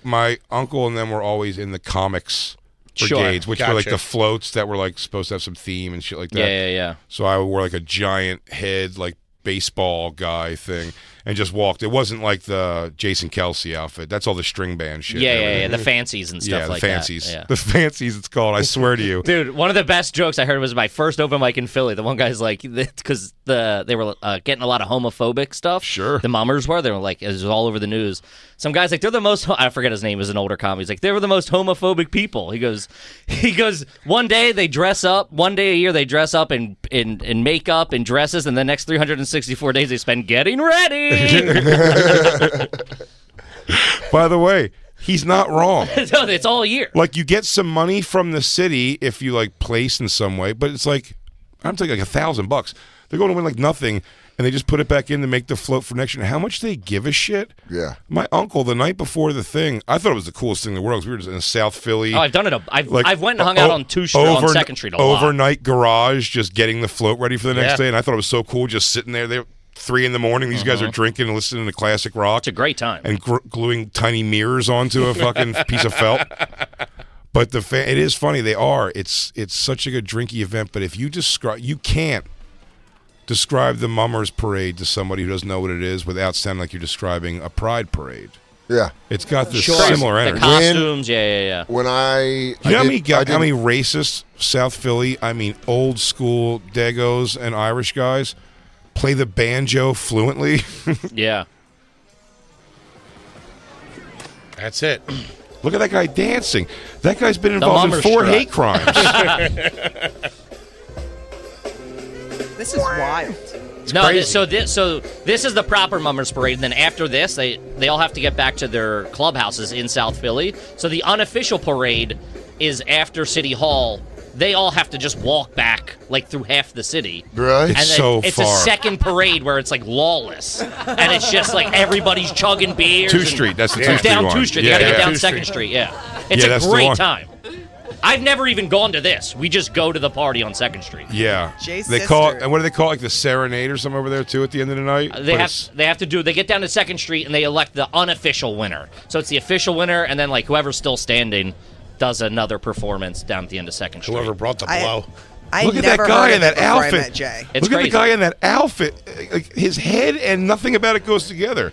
my uncle and them were always in the comics Sure. brigades, which were like Gotcha. the floats that were like supposed to have some theme and shit like that. Yeah. So I wore like a giant head, like baseball guy thing, and just walked. It wasn't like the Jason Kelsey outfit. That's all the string band shit. Yeah. The fancies and stuff Yeah, like the fancies. that. Yeah. The fancies, it's called. I swear to you. Dude, one of the best jokes I heard was my first open mic in Philly. The one guy's like, because they were getting a lot of homophobic stuff. Sure. The mummers were. They were like, it was all over the news. Some guy's like, they're the most. I forget his name. Is an older comic. He's like, they were the most homophobic people. He goes, one day they dress up. One day a year they dress up in makeup and dresses, and the next 364 days they spend getting ready. By the way, he's not wrong. No, it's all year. Like, you get some money from the city if you like place in some way, but it's like, I'm taking like $1,000. They're going to win like nothing, and they just put it back in to make the float for next year. How much they give a shit? Yeah. My uncle, the night before the thing, I thought it was the coolest thing in the world. 'Cause we were just in South Philly. Oh, I've done it. I've went and hung o- out on on Second Street a lot. Overnight garage, just getting the float ready for the next Yeah. day, and I thought it was so cool just sitting there. They're 3 a.m. These guys are drinking and listening to classic rock. It's a great time. And gluing tiny mirrors onto a fucking piece of felt. But it is funny. They are. It's such a good drinky event. But if you you can't describe the Mummers Parade to somebody who doesn't know what it is without sounding like you're describing a pride parade. Yeah. It's got this Sure. similar The energy. costumes, yeah. When I You know how many racist South Philly, I mean old school Dagos and Irish guys play the banjo fluently? Yeah. That's it. Look at that guy dancing. That guy's been involved in Mummer 4 strut. hate crimes. This is wild. So this is the proper Mummers Parade. And then after this, they all have to get back to their clubhouses in South Philly. So the unofficial parade is after City Hall. They all have to just walk back like through half the city. Right? And then so it's far. a second parade where it's like lawless, and it's just like everybody's chugging beers. 2 and- Street. That's the 2 Street down one. 2 Street. Yeah, They gotta get yeah. down 2 Second Street. Street. Yeah, it's Yeah, a that's the great one. time. I've never even gone to this. We just go to the party on Second Street. Yeah. Jay's They call it, sister. and what do they call it? Like the serenade or something over there too at the end of the night? They get down to Second Street and they elect the unofficial winner. So it's the official winner, and then like whoever's still standing does another performance down at the end of Second Street. Whoever brought the blow. I Look at that never guy heard in of that it before I outfit. met Jay. It's Look crazy. at the guy in that outfit. Like his head and nothing about it goes together.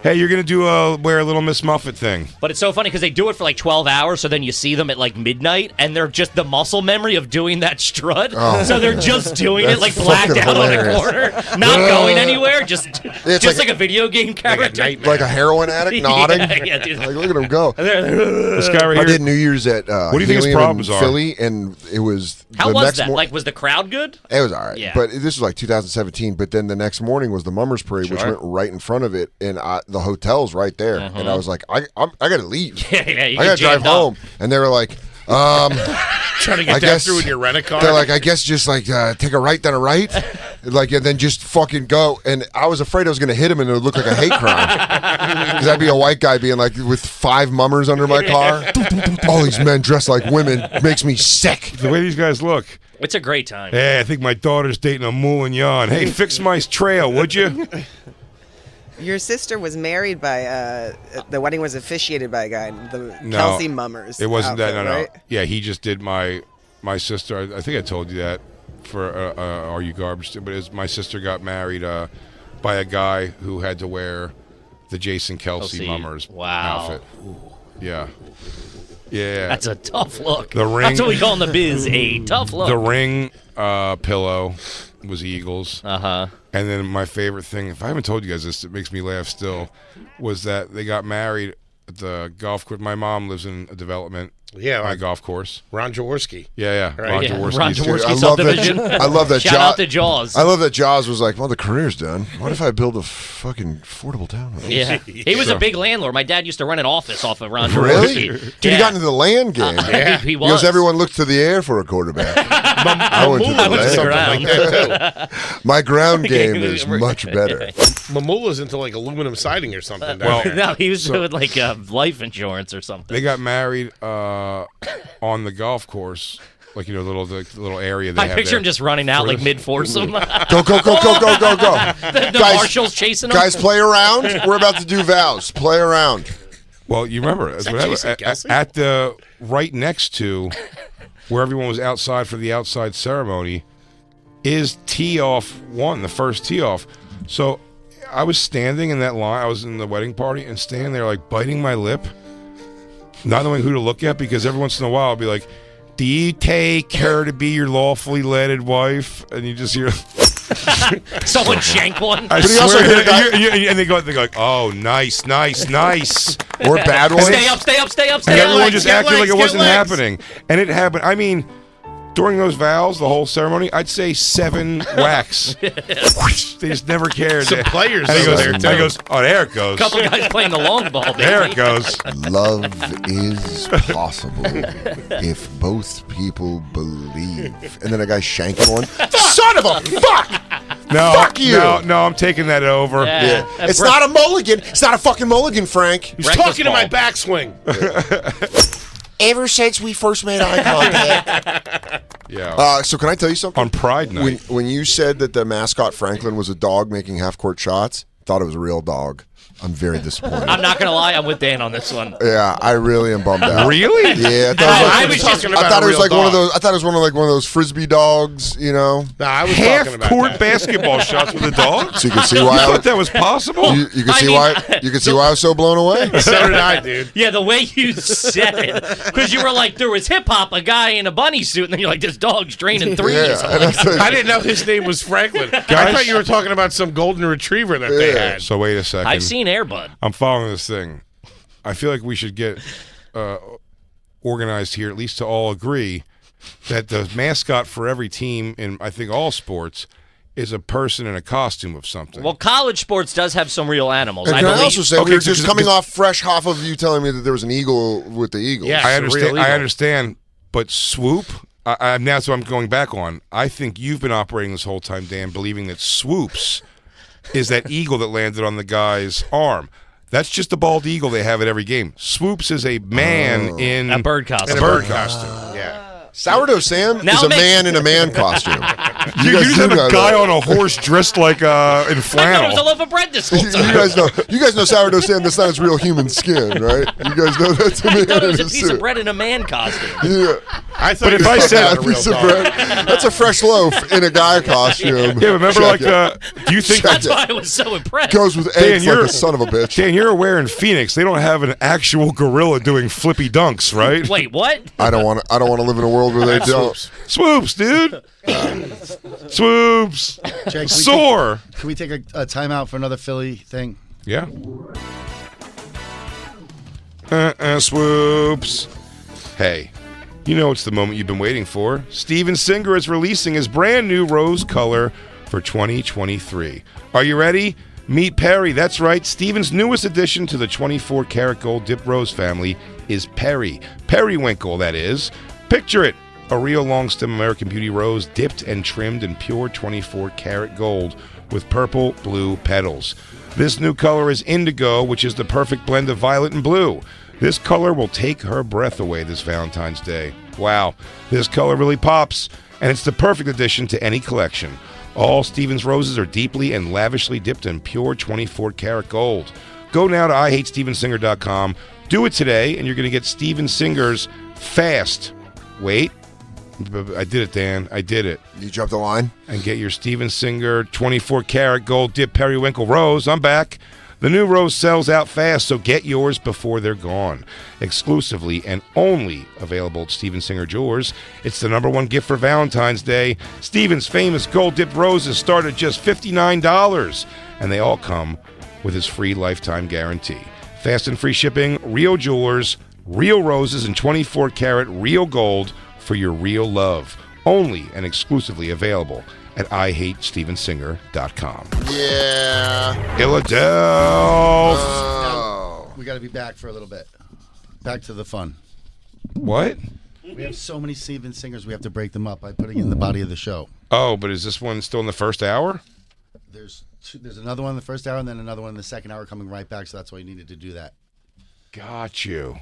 Hey, you're gonna do wear a Little Miss Muffet thing. But it's so funny because they do it for like 12 hours, so then you see them at like midnight, and they're just the muscle memory of doing that strut. Oh. So they're just doing it That's like blacked fucking out on a hilarious. corner, not going anywhere, just It's like a video game character. nightmare. like a heroin addict nodding. Yeah, dude. Like, look at him go. This guy right I here. did New Year's at What do you think his Helium in problems are? Philly, and it was How the was next that? morning. Like, was the crowd good? It was all right, Yeah. but this was like 2017. But then the next morning was the Mummers Parade, which went right in front of it, and the hotel's right there. And I was like, I got to leave. Yeah, you I got get to drive jammed up. home. And they were like, Trying to I get that guess- through in your rent-a-car. they're like, I guess just like take a right, then a right, like, and then just fucking go. And I was afraid I was going to hit him, and it would look like a hate crime. Because that'd be a white guy being like with 5 mummers under my car. All these men dressed like women makes me sick. The way these guys look. It's a great time. Hey, I think my daughter's dating a Moulignon. Hey, fix my trail, would you? Your sister was married by the wedding was officiated by a guy, the No, Kelsey Mummers. It wasn't outfit, that. No. right? Yeah, he just did my sister. I think I told you that for Are You Garbage? But my sister got married by a guy who had to wear the Jason Kelsey Mummers outfit. Yeah. Yeah. That's a tough look. The ring. That's what we call in the biz, a tough look. The ring pillow was Eagles. Uh-huh. And then my favorite thing, if I haven't told you guys this, it makes me laugh still, was that they got married at the golf course. My mom lives in a development. Yeah, my golf course. Ron Jaworski. Yeah. Right. Ron Yeah, Jaworski's Ron too. Jaworski subdivision. I love that. Shout out to Jaws. I love that Jaws was like, well, the career's done. What if I build a fucking affordable townhouse? Yeah. He was a big landlord. My dad used to run an office off of Ron Jaworski. Really? Dude, he got into the land game. He was. Because everyone looks to the air for a quarterback. I went to the land. Like that too. My ground game is much better. Mamula's into like aluminum siding or something. Well, No, he was doing like life insurance or something. They got married on the golf course, like, the little area they I have picture there. him just running out like mid-foursome. Go. The marshals chasing him. Guys, play around. We're about to do vows. Play around. Well, you remember that Jason Kelsey? at the right next to where everyone was outside for the outside ceremony is tee off one, the first tee off. So I was standing in that line. I was in the wedding party and standing there like biting my lip, not knowing who to look at, because every once in a while I'll be like, do you take her to be your lawfully wedded wife? And you just hear Someone shank one. I But he also swear, hit a guy- and they go like, oh, nice. Or bad ones. Stay up. And everyone legs, just get acted like legs, it get wasn't legs. happening. And it happened. I mean, during those vows, the whole ceremony, I'd say 7 whacks. They just never cared. Some players and he over goes, there, and too. he goes, oh, there it goes. Couple guys playing the long ball, baby. There it goes. Love is possible if both people believe. And then a guy shanking one. Son of a fuck! No, Fuck you! No, I'm taking that over. Yeah. It's not a mulligan. It's not a fucking mulligan, Frank. He's talking to my backswing. Ever since we first made eye contact. Yeah. So can I tell you something? On Pride Night. When you said that the mascot Franklin was a dog making half-court shots, thought it was a real dog. I'm very disappointed. I'm not gonna lie, I'm with Dan on this one. Yeah, I really am bummed out. Really? Yeah, I was just- I thought it was like one of those. I thought it was one of those frisbee dogs. Nah, I was talking about Half-court that. basketball shots with a dog? So you can see You why. thought that was possible? You can see why. You can see why I was so blown away. So did I, dude. Yeah, the way you said it, because you were like, there was hip hop, a guy in a bunny suit, and then you're like, this dog's draining threes. I'm like, I didn't know his name was Franklin. I thought you were talking about some golden retriever that they had. So wait a second. I've seen Air Bud. I'm following this thing. I feel like we should get organized here, at least to all agree that the mascot for every team in, I think, all sports is a person in a costume of something. Well, college sports does have some real animals. And I can I believe. also say, Okay, we were so just just- coming off fresh off of you telling me that there was an eagle with the Eagles. Yeah. I it's a real understand. I eagle. understand. But swoop, that's what I'm going back on. I think you've been operating this whole time, Dan, believing that swoops is that eagle that landed on the guy's arm. That's just a bald eagle they have at every game. Swoops is a man in A bird costume. a bird costume. Yeah. Sourdough Sam Now is a it makes- man in a man costume. You guys just do have know a guy that. on a horse dressed like in I thought it was a flannel. loaf of bread this whole You time. guys know Sourdough Sam. That's not his real human skin, right? You guys know that's a I man thought it was in a a piece suit. of bread in a man costume. Yeah. I thought But you if were I talking said about A a real piece of dog. bread. That's a fresh loaf in a guy costume. Yeah, remember Check it. do you think That's why I was so impressed. Goes with Dan, eggs like you're- a son of a bitch. Dan, you're aware in Phoenix they don't have an actual gorilla doing flippy dunks, right? Wait, what? I don't want to live in a world where they don't. Swoops, dude. Swoops. Jake, Soar. Can we take a timeout for another Philly thing? Yeah. Swoops. Hey, you know it's the moment you've been waiting for. Steven Singer is releasing his brand new rose color for 2023. Are you ready? Meet Perry. That's right. Steven's newest addition to the 24-karat gold dip rose family is Perry. Periwinkle, that is. Picture it. A real long-stem American Beauty rose dipped and trimmed in pure 24-karat gold with purple blue petals. This new color is indigo, which is the perfect blend of violet and blue. This color will take her breath away this Valentine's Day. Wow, this color really pops, and it's the perfect addition to any collection. All Steven's roses are deeply and lavishly dipped in pure 24-karat gold. Go now to IHateStevenSinger.com. Do it today, and you're going to get Steven Singer's fast. Wait. I did it, Dan. I did it. You jumped the line? And get your Steven Singer 24-karat gold dip periwinkle rose. I'm back. The new rose sells out fast, so get yours before they're gone. Exclusively and only available at Steven Singer Jewelers. It's the #1 gift for Valentine's Day. Steven's famous gold-dipped roses start at just $59, and they all come with his free lifetime guarantee. Fast and free shipping, real jewelers, real roses, and 24-karat real gold for your real love. Only and exclusively available at IHateStevenSinger.com. Yeah. Philadelphia. Oh. We got to be back for a little bit. Back to the fun. What? We have so many Steven Singers, we have to break them up by putting in the body of the show. Oh, but is this one still in the first hour? There's another one in the first hour and then another one in the second hour coming right back, so that's why you needed to do that. Got you.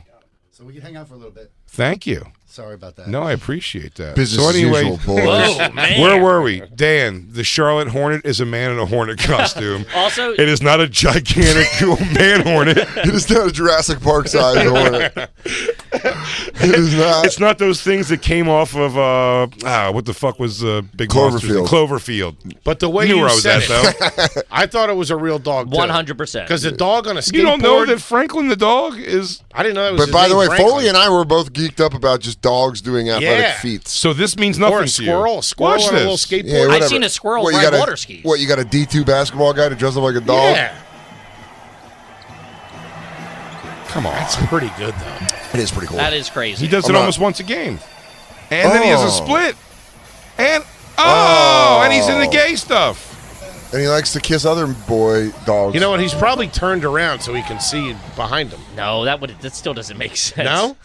So we can hang out for a little bit. Thank you. Sorry about that. No, I appreciate that. Business so anyway, as usual, boys. Whoa, man. where were we? Dan, the Charlotte Hornet is a man in a hornet costume. Also, It is not a gigantic man hornet. It is not a Jurassic Park size hornet. It is not. It's not those things that came off of what the fuck was Big Monsters? Cloverfield. Cloverfield. But the way You knew you where I was said at, it, I thought it was a real dog. 100%. Because the dog on a skateboard. You don't know that Franklin the dog is... I didn't know that was. But his by the name, way, Franklin. Foley and I were both geeked up about just dogs doing athletic feats. So this means nothing Or a to you. squirrel. Squirrel Watch on a little this. skateboard. Yeah, I've whatever. seen a squirrel What, you ride got water skis. What, you got a D2 basketball guy to dress up like a dog? Yeah. Come on. That's pretty good, though. It is pretty cool. That is crazy. He does I'm it not- almost once a game. And then he has a Oh. split. And, and he's in the gay stuff. And he likes to kiss other boy dogs. You know what? He's probably turned around so he can see behind him. No, that still doesn't make sense. No?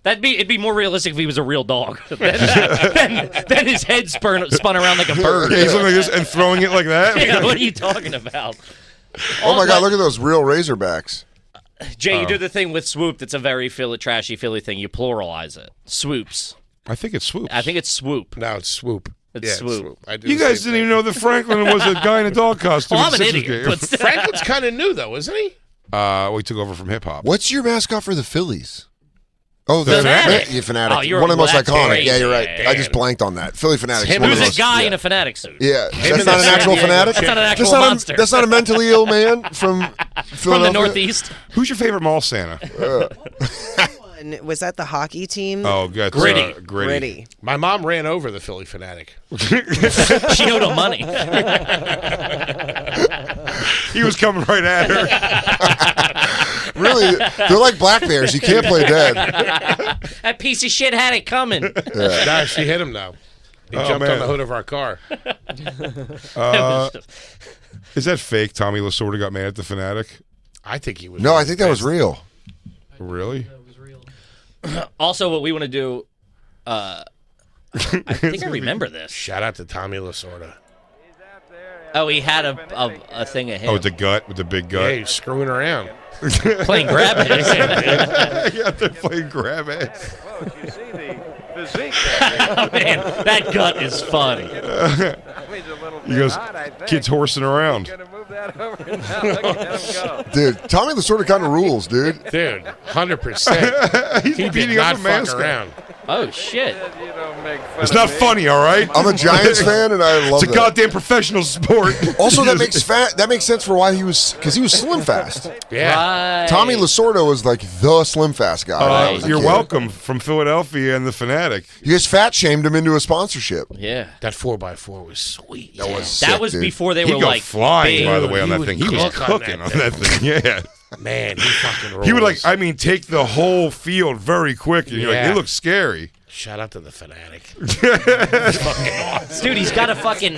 It'd be more realistic if he was a real dog. then his head spun around like a bird. Yeah, he's looking like this and throwing it like that. Yeah, what are you talking about? Oh my God, look at those real Razorbacks. Jay, you do the thing with swoop that's a very trashy Philly thing. You pluralize it. Swoops. I think it's swoops. I think it's swoop. No, it's swoop. It's Yeah, swoop. I do You the guys same didn't even know that Franklin was a guy in a dog costume. Well, at I'm an Sixers idiot. game. But still, Franklin's kind of new, though, isn't he? We took over from hip hop. What's your mascot for the Phillies? Oh, The Fanatic. Yeah, Fanatic. Oh, you're- one of the most that's iconic. crazy. Yeah, you're right. Yeah, I just blanked on that. Philly Fanatics. him one of who's the a guy most- in a Fanatic suit? Yeah, and that's not the an actual San Diego fanatic. That's not an actual That's not monster. that's not a mentally ill man from From Philadelphia. the Northeast. Who's your favorite mall Santa? Was that the hockey team? Oh, good. Gritty. Gritty. My mom ran over the Philly Fanatic. She owed him money. He was coming right at her. Really, they're like black bears. You can't play dead. That piece of shit had it coming. Nah, she hit him, though. He Oh, jumped man. on the hood of our car. Is that fake? Tommy Lasorda got mad at the Fanatic? I think he was. No, I think that was real. Really? Also, what we want to do, I think I remember this. Shout out to Tommy Lasorda. Oh, he had a thing of him. Oh, with the gut, with the big Yeah, gut. he's screwing around. playing grab it. Yeah, they're playing grab ass. Oh, man, that gut is funny. He goes, kids horsing around. Dude, Tommy Lasorda kind of rules, dude. Dude, 100%. He's He did beating not up a fuck Mascot. around. Oh, shit. It's not funny, all right? I'm a Giants fan, and I love It's a that. goddamn professional sport. Also, that makes sense for why he was slim fast. Yeah. Right. Tommy Lasorda was like the slim fast guy. when I was a You're kid. welcome from Philadelphia and the Fanatic. You guys fat shamed him into a sponsorship. Yeah. That 4x4 was sweet. That was That sick, was dude. before they He'd were go like flying, big. by the way, on He that would thing. He was cook on cooking that on that thing. Yeah. Man, he fucking rules. He would take the whole field very quick, and you're like, Yeah. it looks scary. Shout out to the Fanatic. Dude, he's got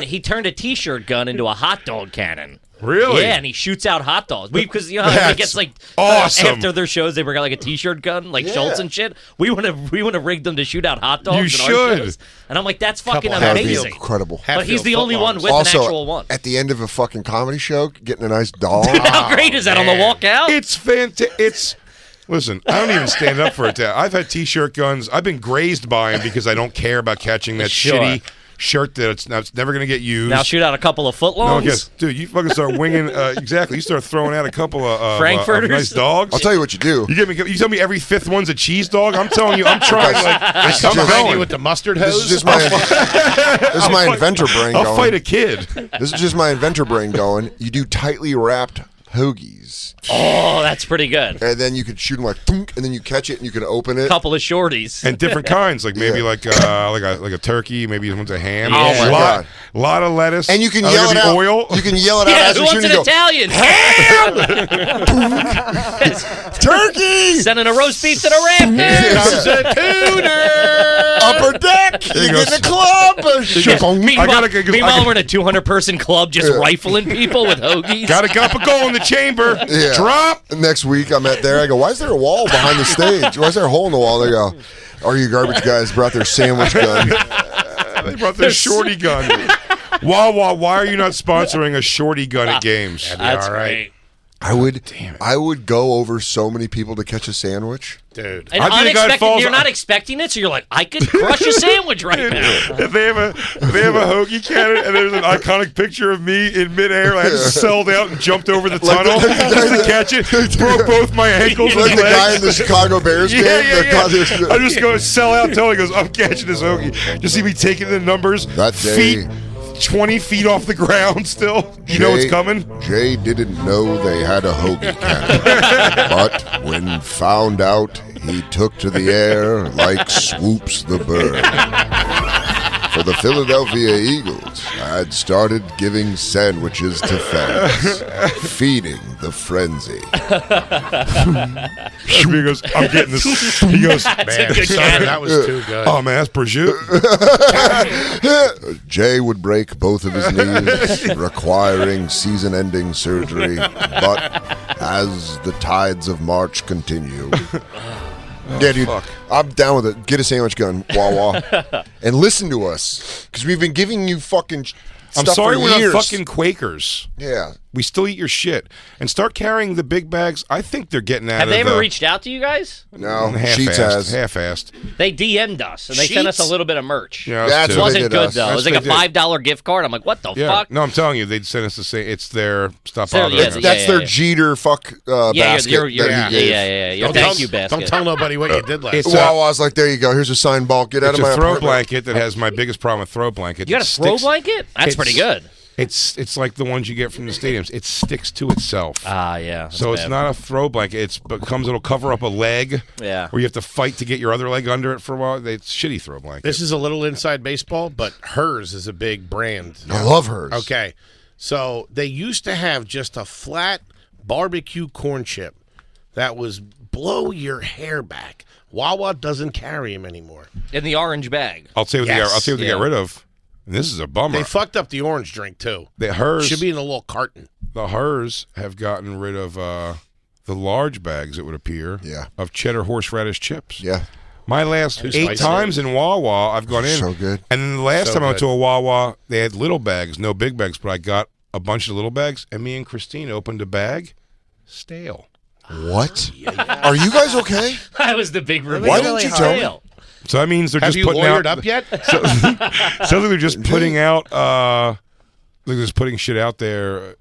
he turned a T-shirt gun into a hot dog cannon. Really? Yeah, and he shoots out hot dogs. Because you know how he That's gets like awesome. after their shows they bring out like a T-shirt gun, like Schultz and shit. We want to rig them to shoot out hot dogs. You in our should. shows. And I'm like, that's fucking Couple That would be amazing. incredible. But he's the only one with Also, an actual one. at the end of a fucking comedy show, getting a nice dog. How great is that on the walkout? It's fantastic. Listen, I don't even stand up for it. I've had T-shirt guns. I've been grazed by them because I don't care about catching that Sure. shitty shirt that it's never going to get used. Now shoot out a couple of No, footlongs. guess, dude, you fucking start winging. Exactly, you start throwing out a couple of Frankfurters? nice dogs. I'll tell you what you do. You tell me every fifth one's a cheese dog. I'm telling you, I'm trying. Like, I'm just- going. Behind you with the mustard This hose. is just my inventor brain I'll going. fight a kid. This is just my inventor brain going. You do tightly wrapped hoagies. Oh, that's pretty good. And then you could shoot them like, thunk, and then you catch it and you can open it. Couple of shorties. And different kinds, like maybe like a turkey, maybe one's a ham. Oh, my God. Lot of lettuce. And you can yell it out. Oil. You can yell it out Yeah, as who you're wants an shooting. Italian? Turkey! Sending a roast beef to the Raptors. Upper deck! You get the club! Meanwhile, we're in a 200-person club just rifling people with hoagies. Got a cup of gold in the chamber. Yeah. Drop. Next week, I'm at there. I go, why is there a wall behind the stage? Why is there a hole in the wall? They go, Are You Garbage guys brought their sandwich gun. They brought their shorty gun. Wawa, why are you not sponsoring a shorty gun at games? That's all right. I would go over so many people to catch a sandwich. Dude. And you're not expecting it, so you're like, I could crush a sandwich right now. If they have a hoagie cannon and there's an iconic picture of me in midair, I just sold out and jumped over the tunnel just to catch it. Broke both my ankles Like and the legs. guy in the Chicago Bears game. Yeah. I'm just going to sell out until he goes, I'm catching this hoagie. Just see me taking the numbers. That day, feet 20 feet off the ground still. You know what's coming? Jay didn't know they had a hoagie cannon. But when found out, he took to the air like Swoops the bird. For the Philadelphia Eagles had started giving sandwiches to fans, feeding the frenzy. He goes, I'm getting this. He goes, man, That was too good. oh man, that's prosciutto. Jay would break both of his knees, requiring season-ending surgery. But as the tides of March continue, yeah, dude, I'm down with it. Get a sandwich gun, Wawa, and listen to us because we've been giving you fucking I'm stuff sorry for we're years. not fucking Quakers. Yeah. We still eat your shit. And start carrying the big bags. I think they're getting out Have of they ever reached out to you guys? No, Sheets has. Half-assed. They DM'd us, and they sent us a little bit of merch. Yeah, That's It what wasn't they did good, us. though. It was That's like a what they $5 gift card. I'm like, what the Yeah. fuck? No, I'm telling you, they'd send us to say it's their stop So, bothering yeah, us. That's their yeah. Jeter fuck basket. Your that he gave. Your thank you basket. Don't tell nobody what you did last It's time. Wawa's like, there you go. Here's a signed ball. Get out It's of my a throw apartment. blanket that has my biggest problem with throw blanket. You got a throw blanket? That's it's- pretty good. It's like the ones you get from the stadiums. It sticks to itself. Ah, yeah. So it's not a throw blanket. It'll cover up a leg. Yeah. Where you have to fight to get your other leg under it for a while. It's shitty throw blanket. This is a little inside baseball, but hers is a big brand. I love hers. Okay. So they used to have just a flat barbecue corn chip that was blow your hair back. Wawa doesn't carry them anymore. In the orange bag. I'll tell you what Yes. they got rid of. And this is a bummer. They fucked up the orange drink too. Hers Should be in a little carton. The hers have gotten rid of the large bags, it would appear, of cheddar horseradish chips. Yeah. My last Too 8 spicy. times in Wawa, I've gone in. So good. And then the last So time I went good. to a Wawa, they had little bags, no big bags, but I got a bunch of little bags, and me and Christine opened a bag, stale. What? Are you guys okay? That was the big reveal. Why didn't you tell me? So that means they're Have just you putting lawyered out. up yet? Sounds like they're just putting out. They're just putting shit out there,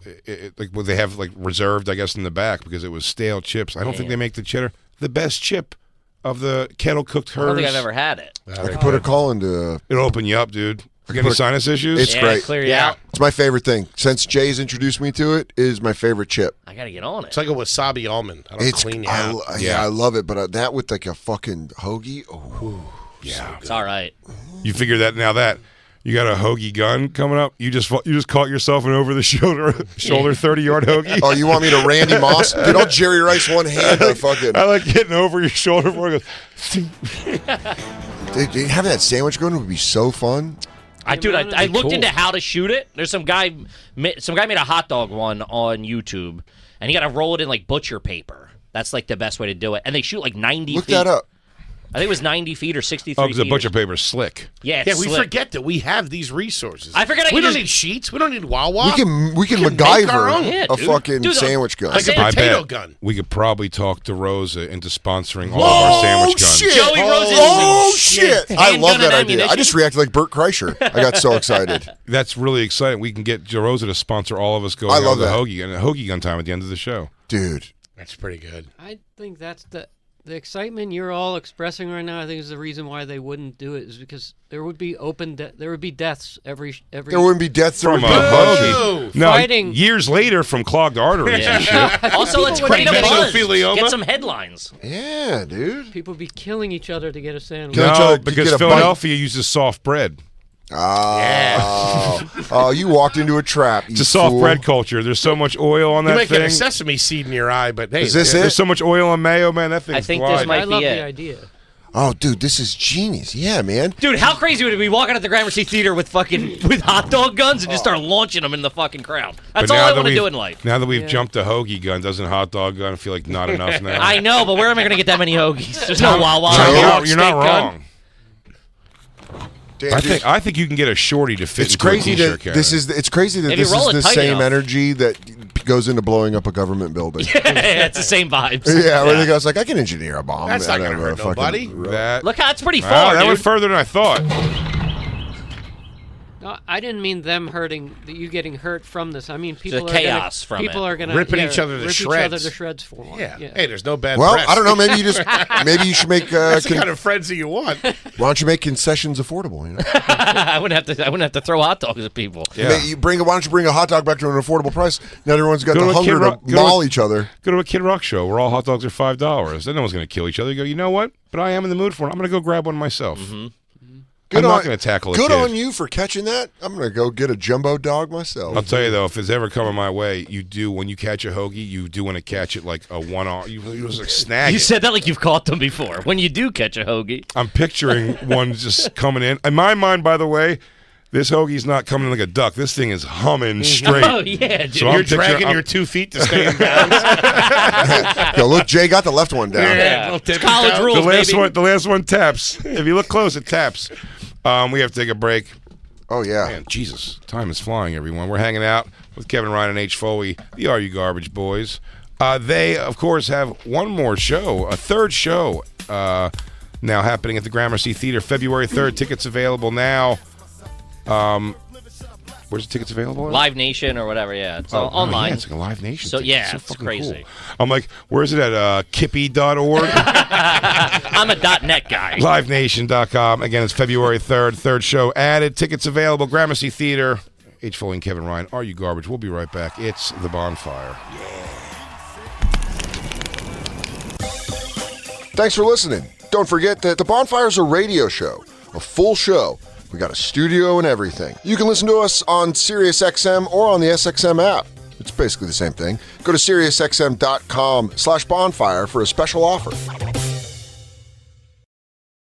like what they have like reserved, I guess, in the back because it was stale chips. I don't think they make the cheddar the best chip of the kettle cooked hers. I don't think I've ever had it. I could put a call into. It'll open you up, dude. You got any sinus issues? It's great. Clear you out. It's my favorite thing. Since Jay's introduced me to it, is my favorite chip. I gotta get on it. It's like a wasabi almond. That'll clean you out. I love it, but that with like a fucking hoagie. Oh, yeah, it's all right. You figure that now that you got a hoagie gun coming up, you just caught yourself an over the shoulder 30-yard hoagie. Oh, you want me to Randy Moss? Dude, I'll Jerry Rice one hand. I like getting over your shoulder before it goes. Dude, having that sandwich gun would be so fun. I looked into how to shoot it. There's some guy made a hot dog one on YouTube, and you got to roll it in like butcher paper. That's like the best way to do it. And they shoot like 90 feet. Look that up. I think it was 90 feet or 63 feet. Oh, because the butcher paper's slick. Yeah, we slick. forget that we have these resources. I forget we don't need sheets. We don't need Wawa. We can make our own. MacGyver a fucking sandwich gun. Like a I potato bet gun. we could probably talk DeRosa into sponsoring all of our sandwich guns. Shit. Joey Rose's Oh, shit. I handgun love that and idea. ammunition. I just reacted like Bert Kreischer. I got so excited. That's really exciting. We can get DeRosa to sponsor all of us going I love out to that. Hogie and a Hogie gun time at the end of the show. Dude. That's pretty good. I think that's the The excitement you're all expressing right now, I think, is the reason why they wouldn't do it. Is because there would be there would be deaths every. There wouldn't be deaths from a hoagie. No, Fighting. years later from clogged arteries and shit. Also, let's create a buzz. Mesothelioma? Get some headlines. Yeah, dude. People would be killing each other to get a sandwich. Kill each No, other to because get a Philadelphia uses soft bread. Oh, you walked into a trap. It's a soft bread culture. There's so much oil on You that might get thing. a sesame seed in your eye, but hey, Is this it? There's so much oil on mayo, man. That thing's I think flying. this might I love be the it. idea. Oh, dude, this is genius. Yeah, man. Dude, how crazy would it be walking out the Gramercy Theater with hot dog guns and just start launching them in the fucking crowd? That's all I want to do in life. Now that we've jumped a hogie gun, doesn't a hot dog gun feel like not enough now? I know, but where am I going to get that many hoagies? There's no Wawa. You're not wrong. Damn, I think you can get a shorty to fit it's into crazy a that t-shirt this is. It's crazy that If you this roll is it the tight same enough. energy that goes into blowing up a government building. Yeah, it's the same vibes. Yeah, where the guy's like, I can engineer a bomb. That's not out gonna of hurt a fucking- nobody. that. Look how it's pretty Wow, far, that dude. went further than I thought. No, I didn't mean them hurting, you getting hurt from this. I mean people The are chaos gonna, from people it. are going to Ripping each other to rip shreds. each other to shreds for one. Yeah. Hey, there's no bad Well, press. I don't know. Maybe you just. Maybe you should make. That's the kind of friends that you want. Why don't you make concessions affordable? You know. I wouldn't have to throw hot dogs at people. Yeah. Why don't you bring a hot dog back to an affordable price? Now everyone's got Go the to a Kid hunger Rock- to go to a- maul each other. Go to a Kid Rock show where all hot dogs are $5. Then no one's going to kill each other. You go, you know what? But I am in the mood for it. I'm going to go grab one myself. I'm not going to tackle a Good kid. on you for catching that. I'm going to go get a jumbo dog myself. I'll tell you though, if it's ever coming my way, you do when you catch a hoagie, you do want to catch it like a one-off. You just like snag You it. said that like you've caught them before. When you do catch a hoagie. I'm picturing one just coming in. In my mind, by the way, this hoagie's not coming in like a duck. This thing is humming straight. Oh, yeah, dude. So You're I'm picturing- dragging I'm- your 2 feet to stay in bounds. Yo, look, Jay got the left one down. Yeah. It's college rules, the last one taps. If you look close, it taps. We have to take a break. Oh, yeah. Man, Jesus, time is flying, everyone. We're hanging out with Kevin Ryan and H. Foley, the Are You Garbage Boys. They, of course, have one more show, a third show, now happening at the Gramercy Theater, February 3rd. Tickets available now. Where's the tickets available? Live Nation or whatever, yeah. It's all online. Yeah, it's like a Live Nation. So, ticket. yeah, so it's fucking crazy. Cool. I'm like, where's it at? Kippy.org? I'm a .net guy. LiveNation.com. Again, it's February 3rd. Third show added. Tickets available. Gramercy Theater. H. Foley and Kevin Ryan. Are You Garbage? We'll be right back. It's the Bonfire. Thanks for listening. Don't forget that The Bonfire's a radio show, a full show. We got a studio and everything. You can listen to us on SiriusXM or on the SXM app. It's basically the same thing. Go to SiriusXM.com/bonfire for a special offer.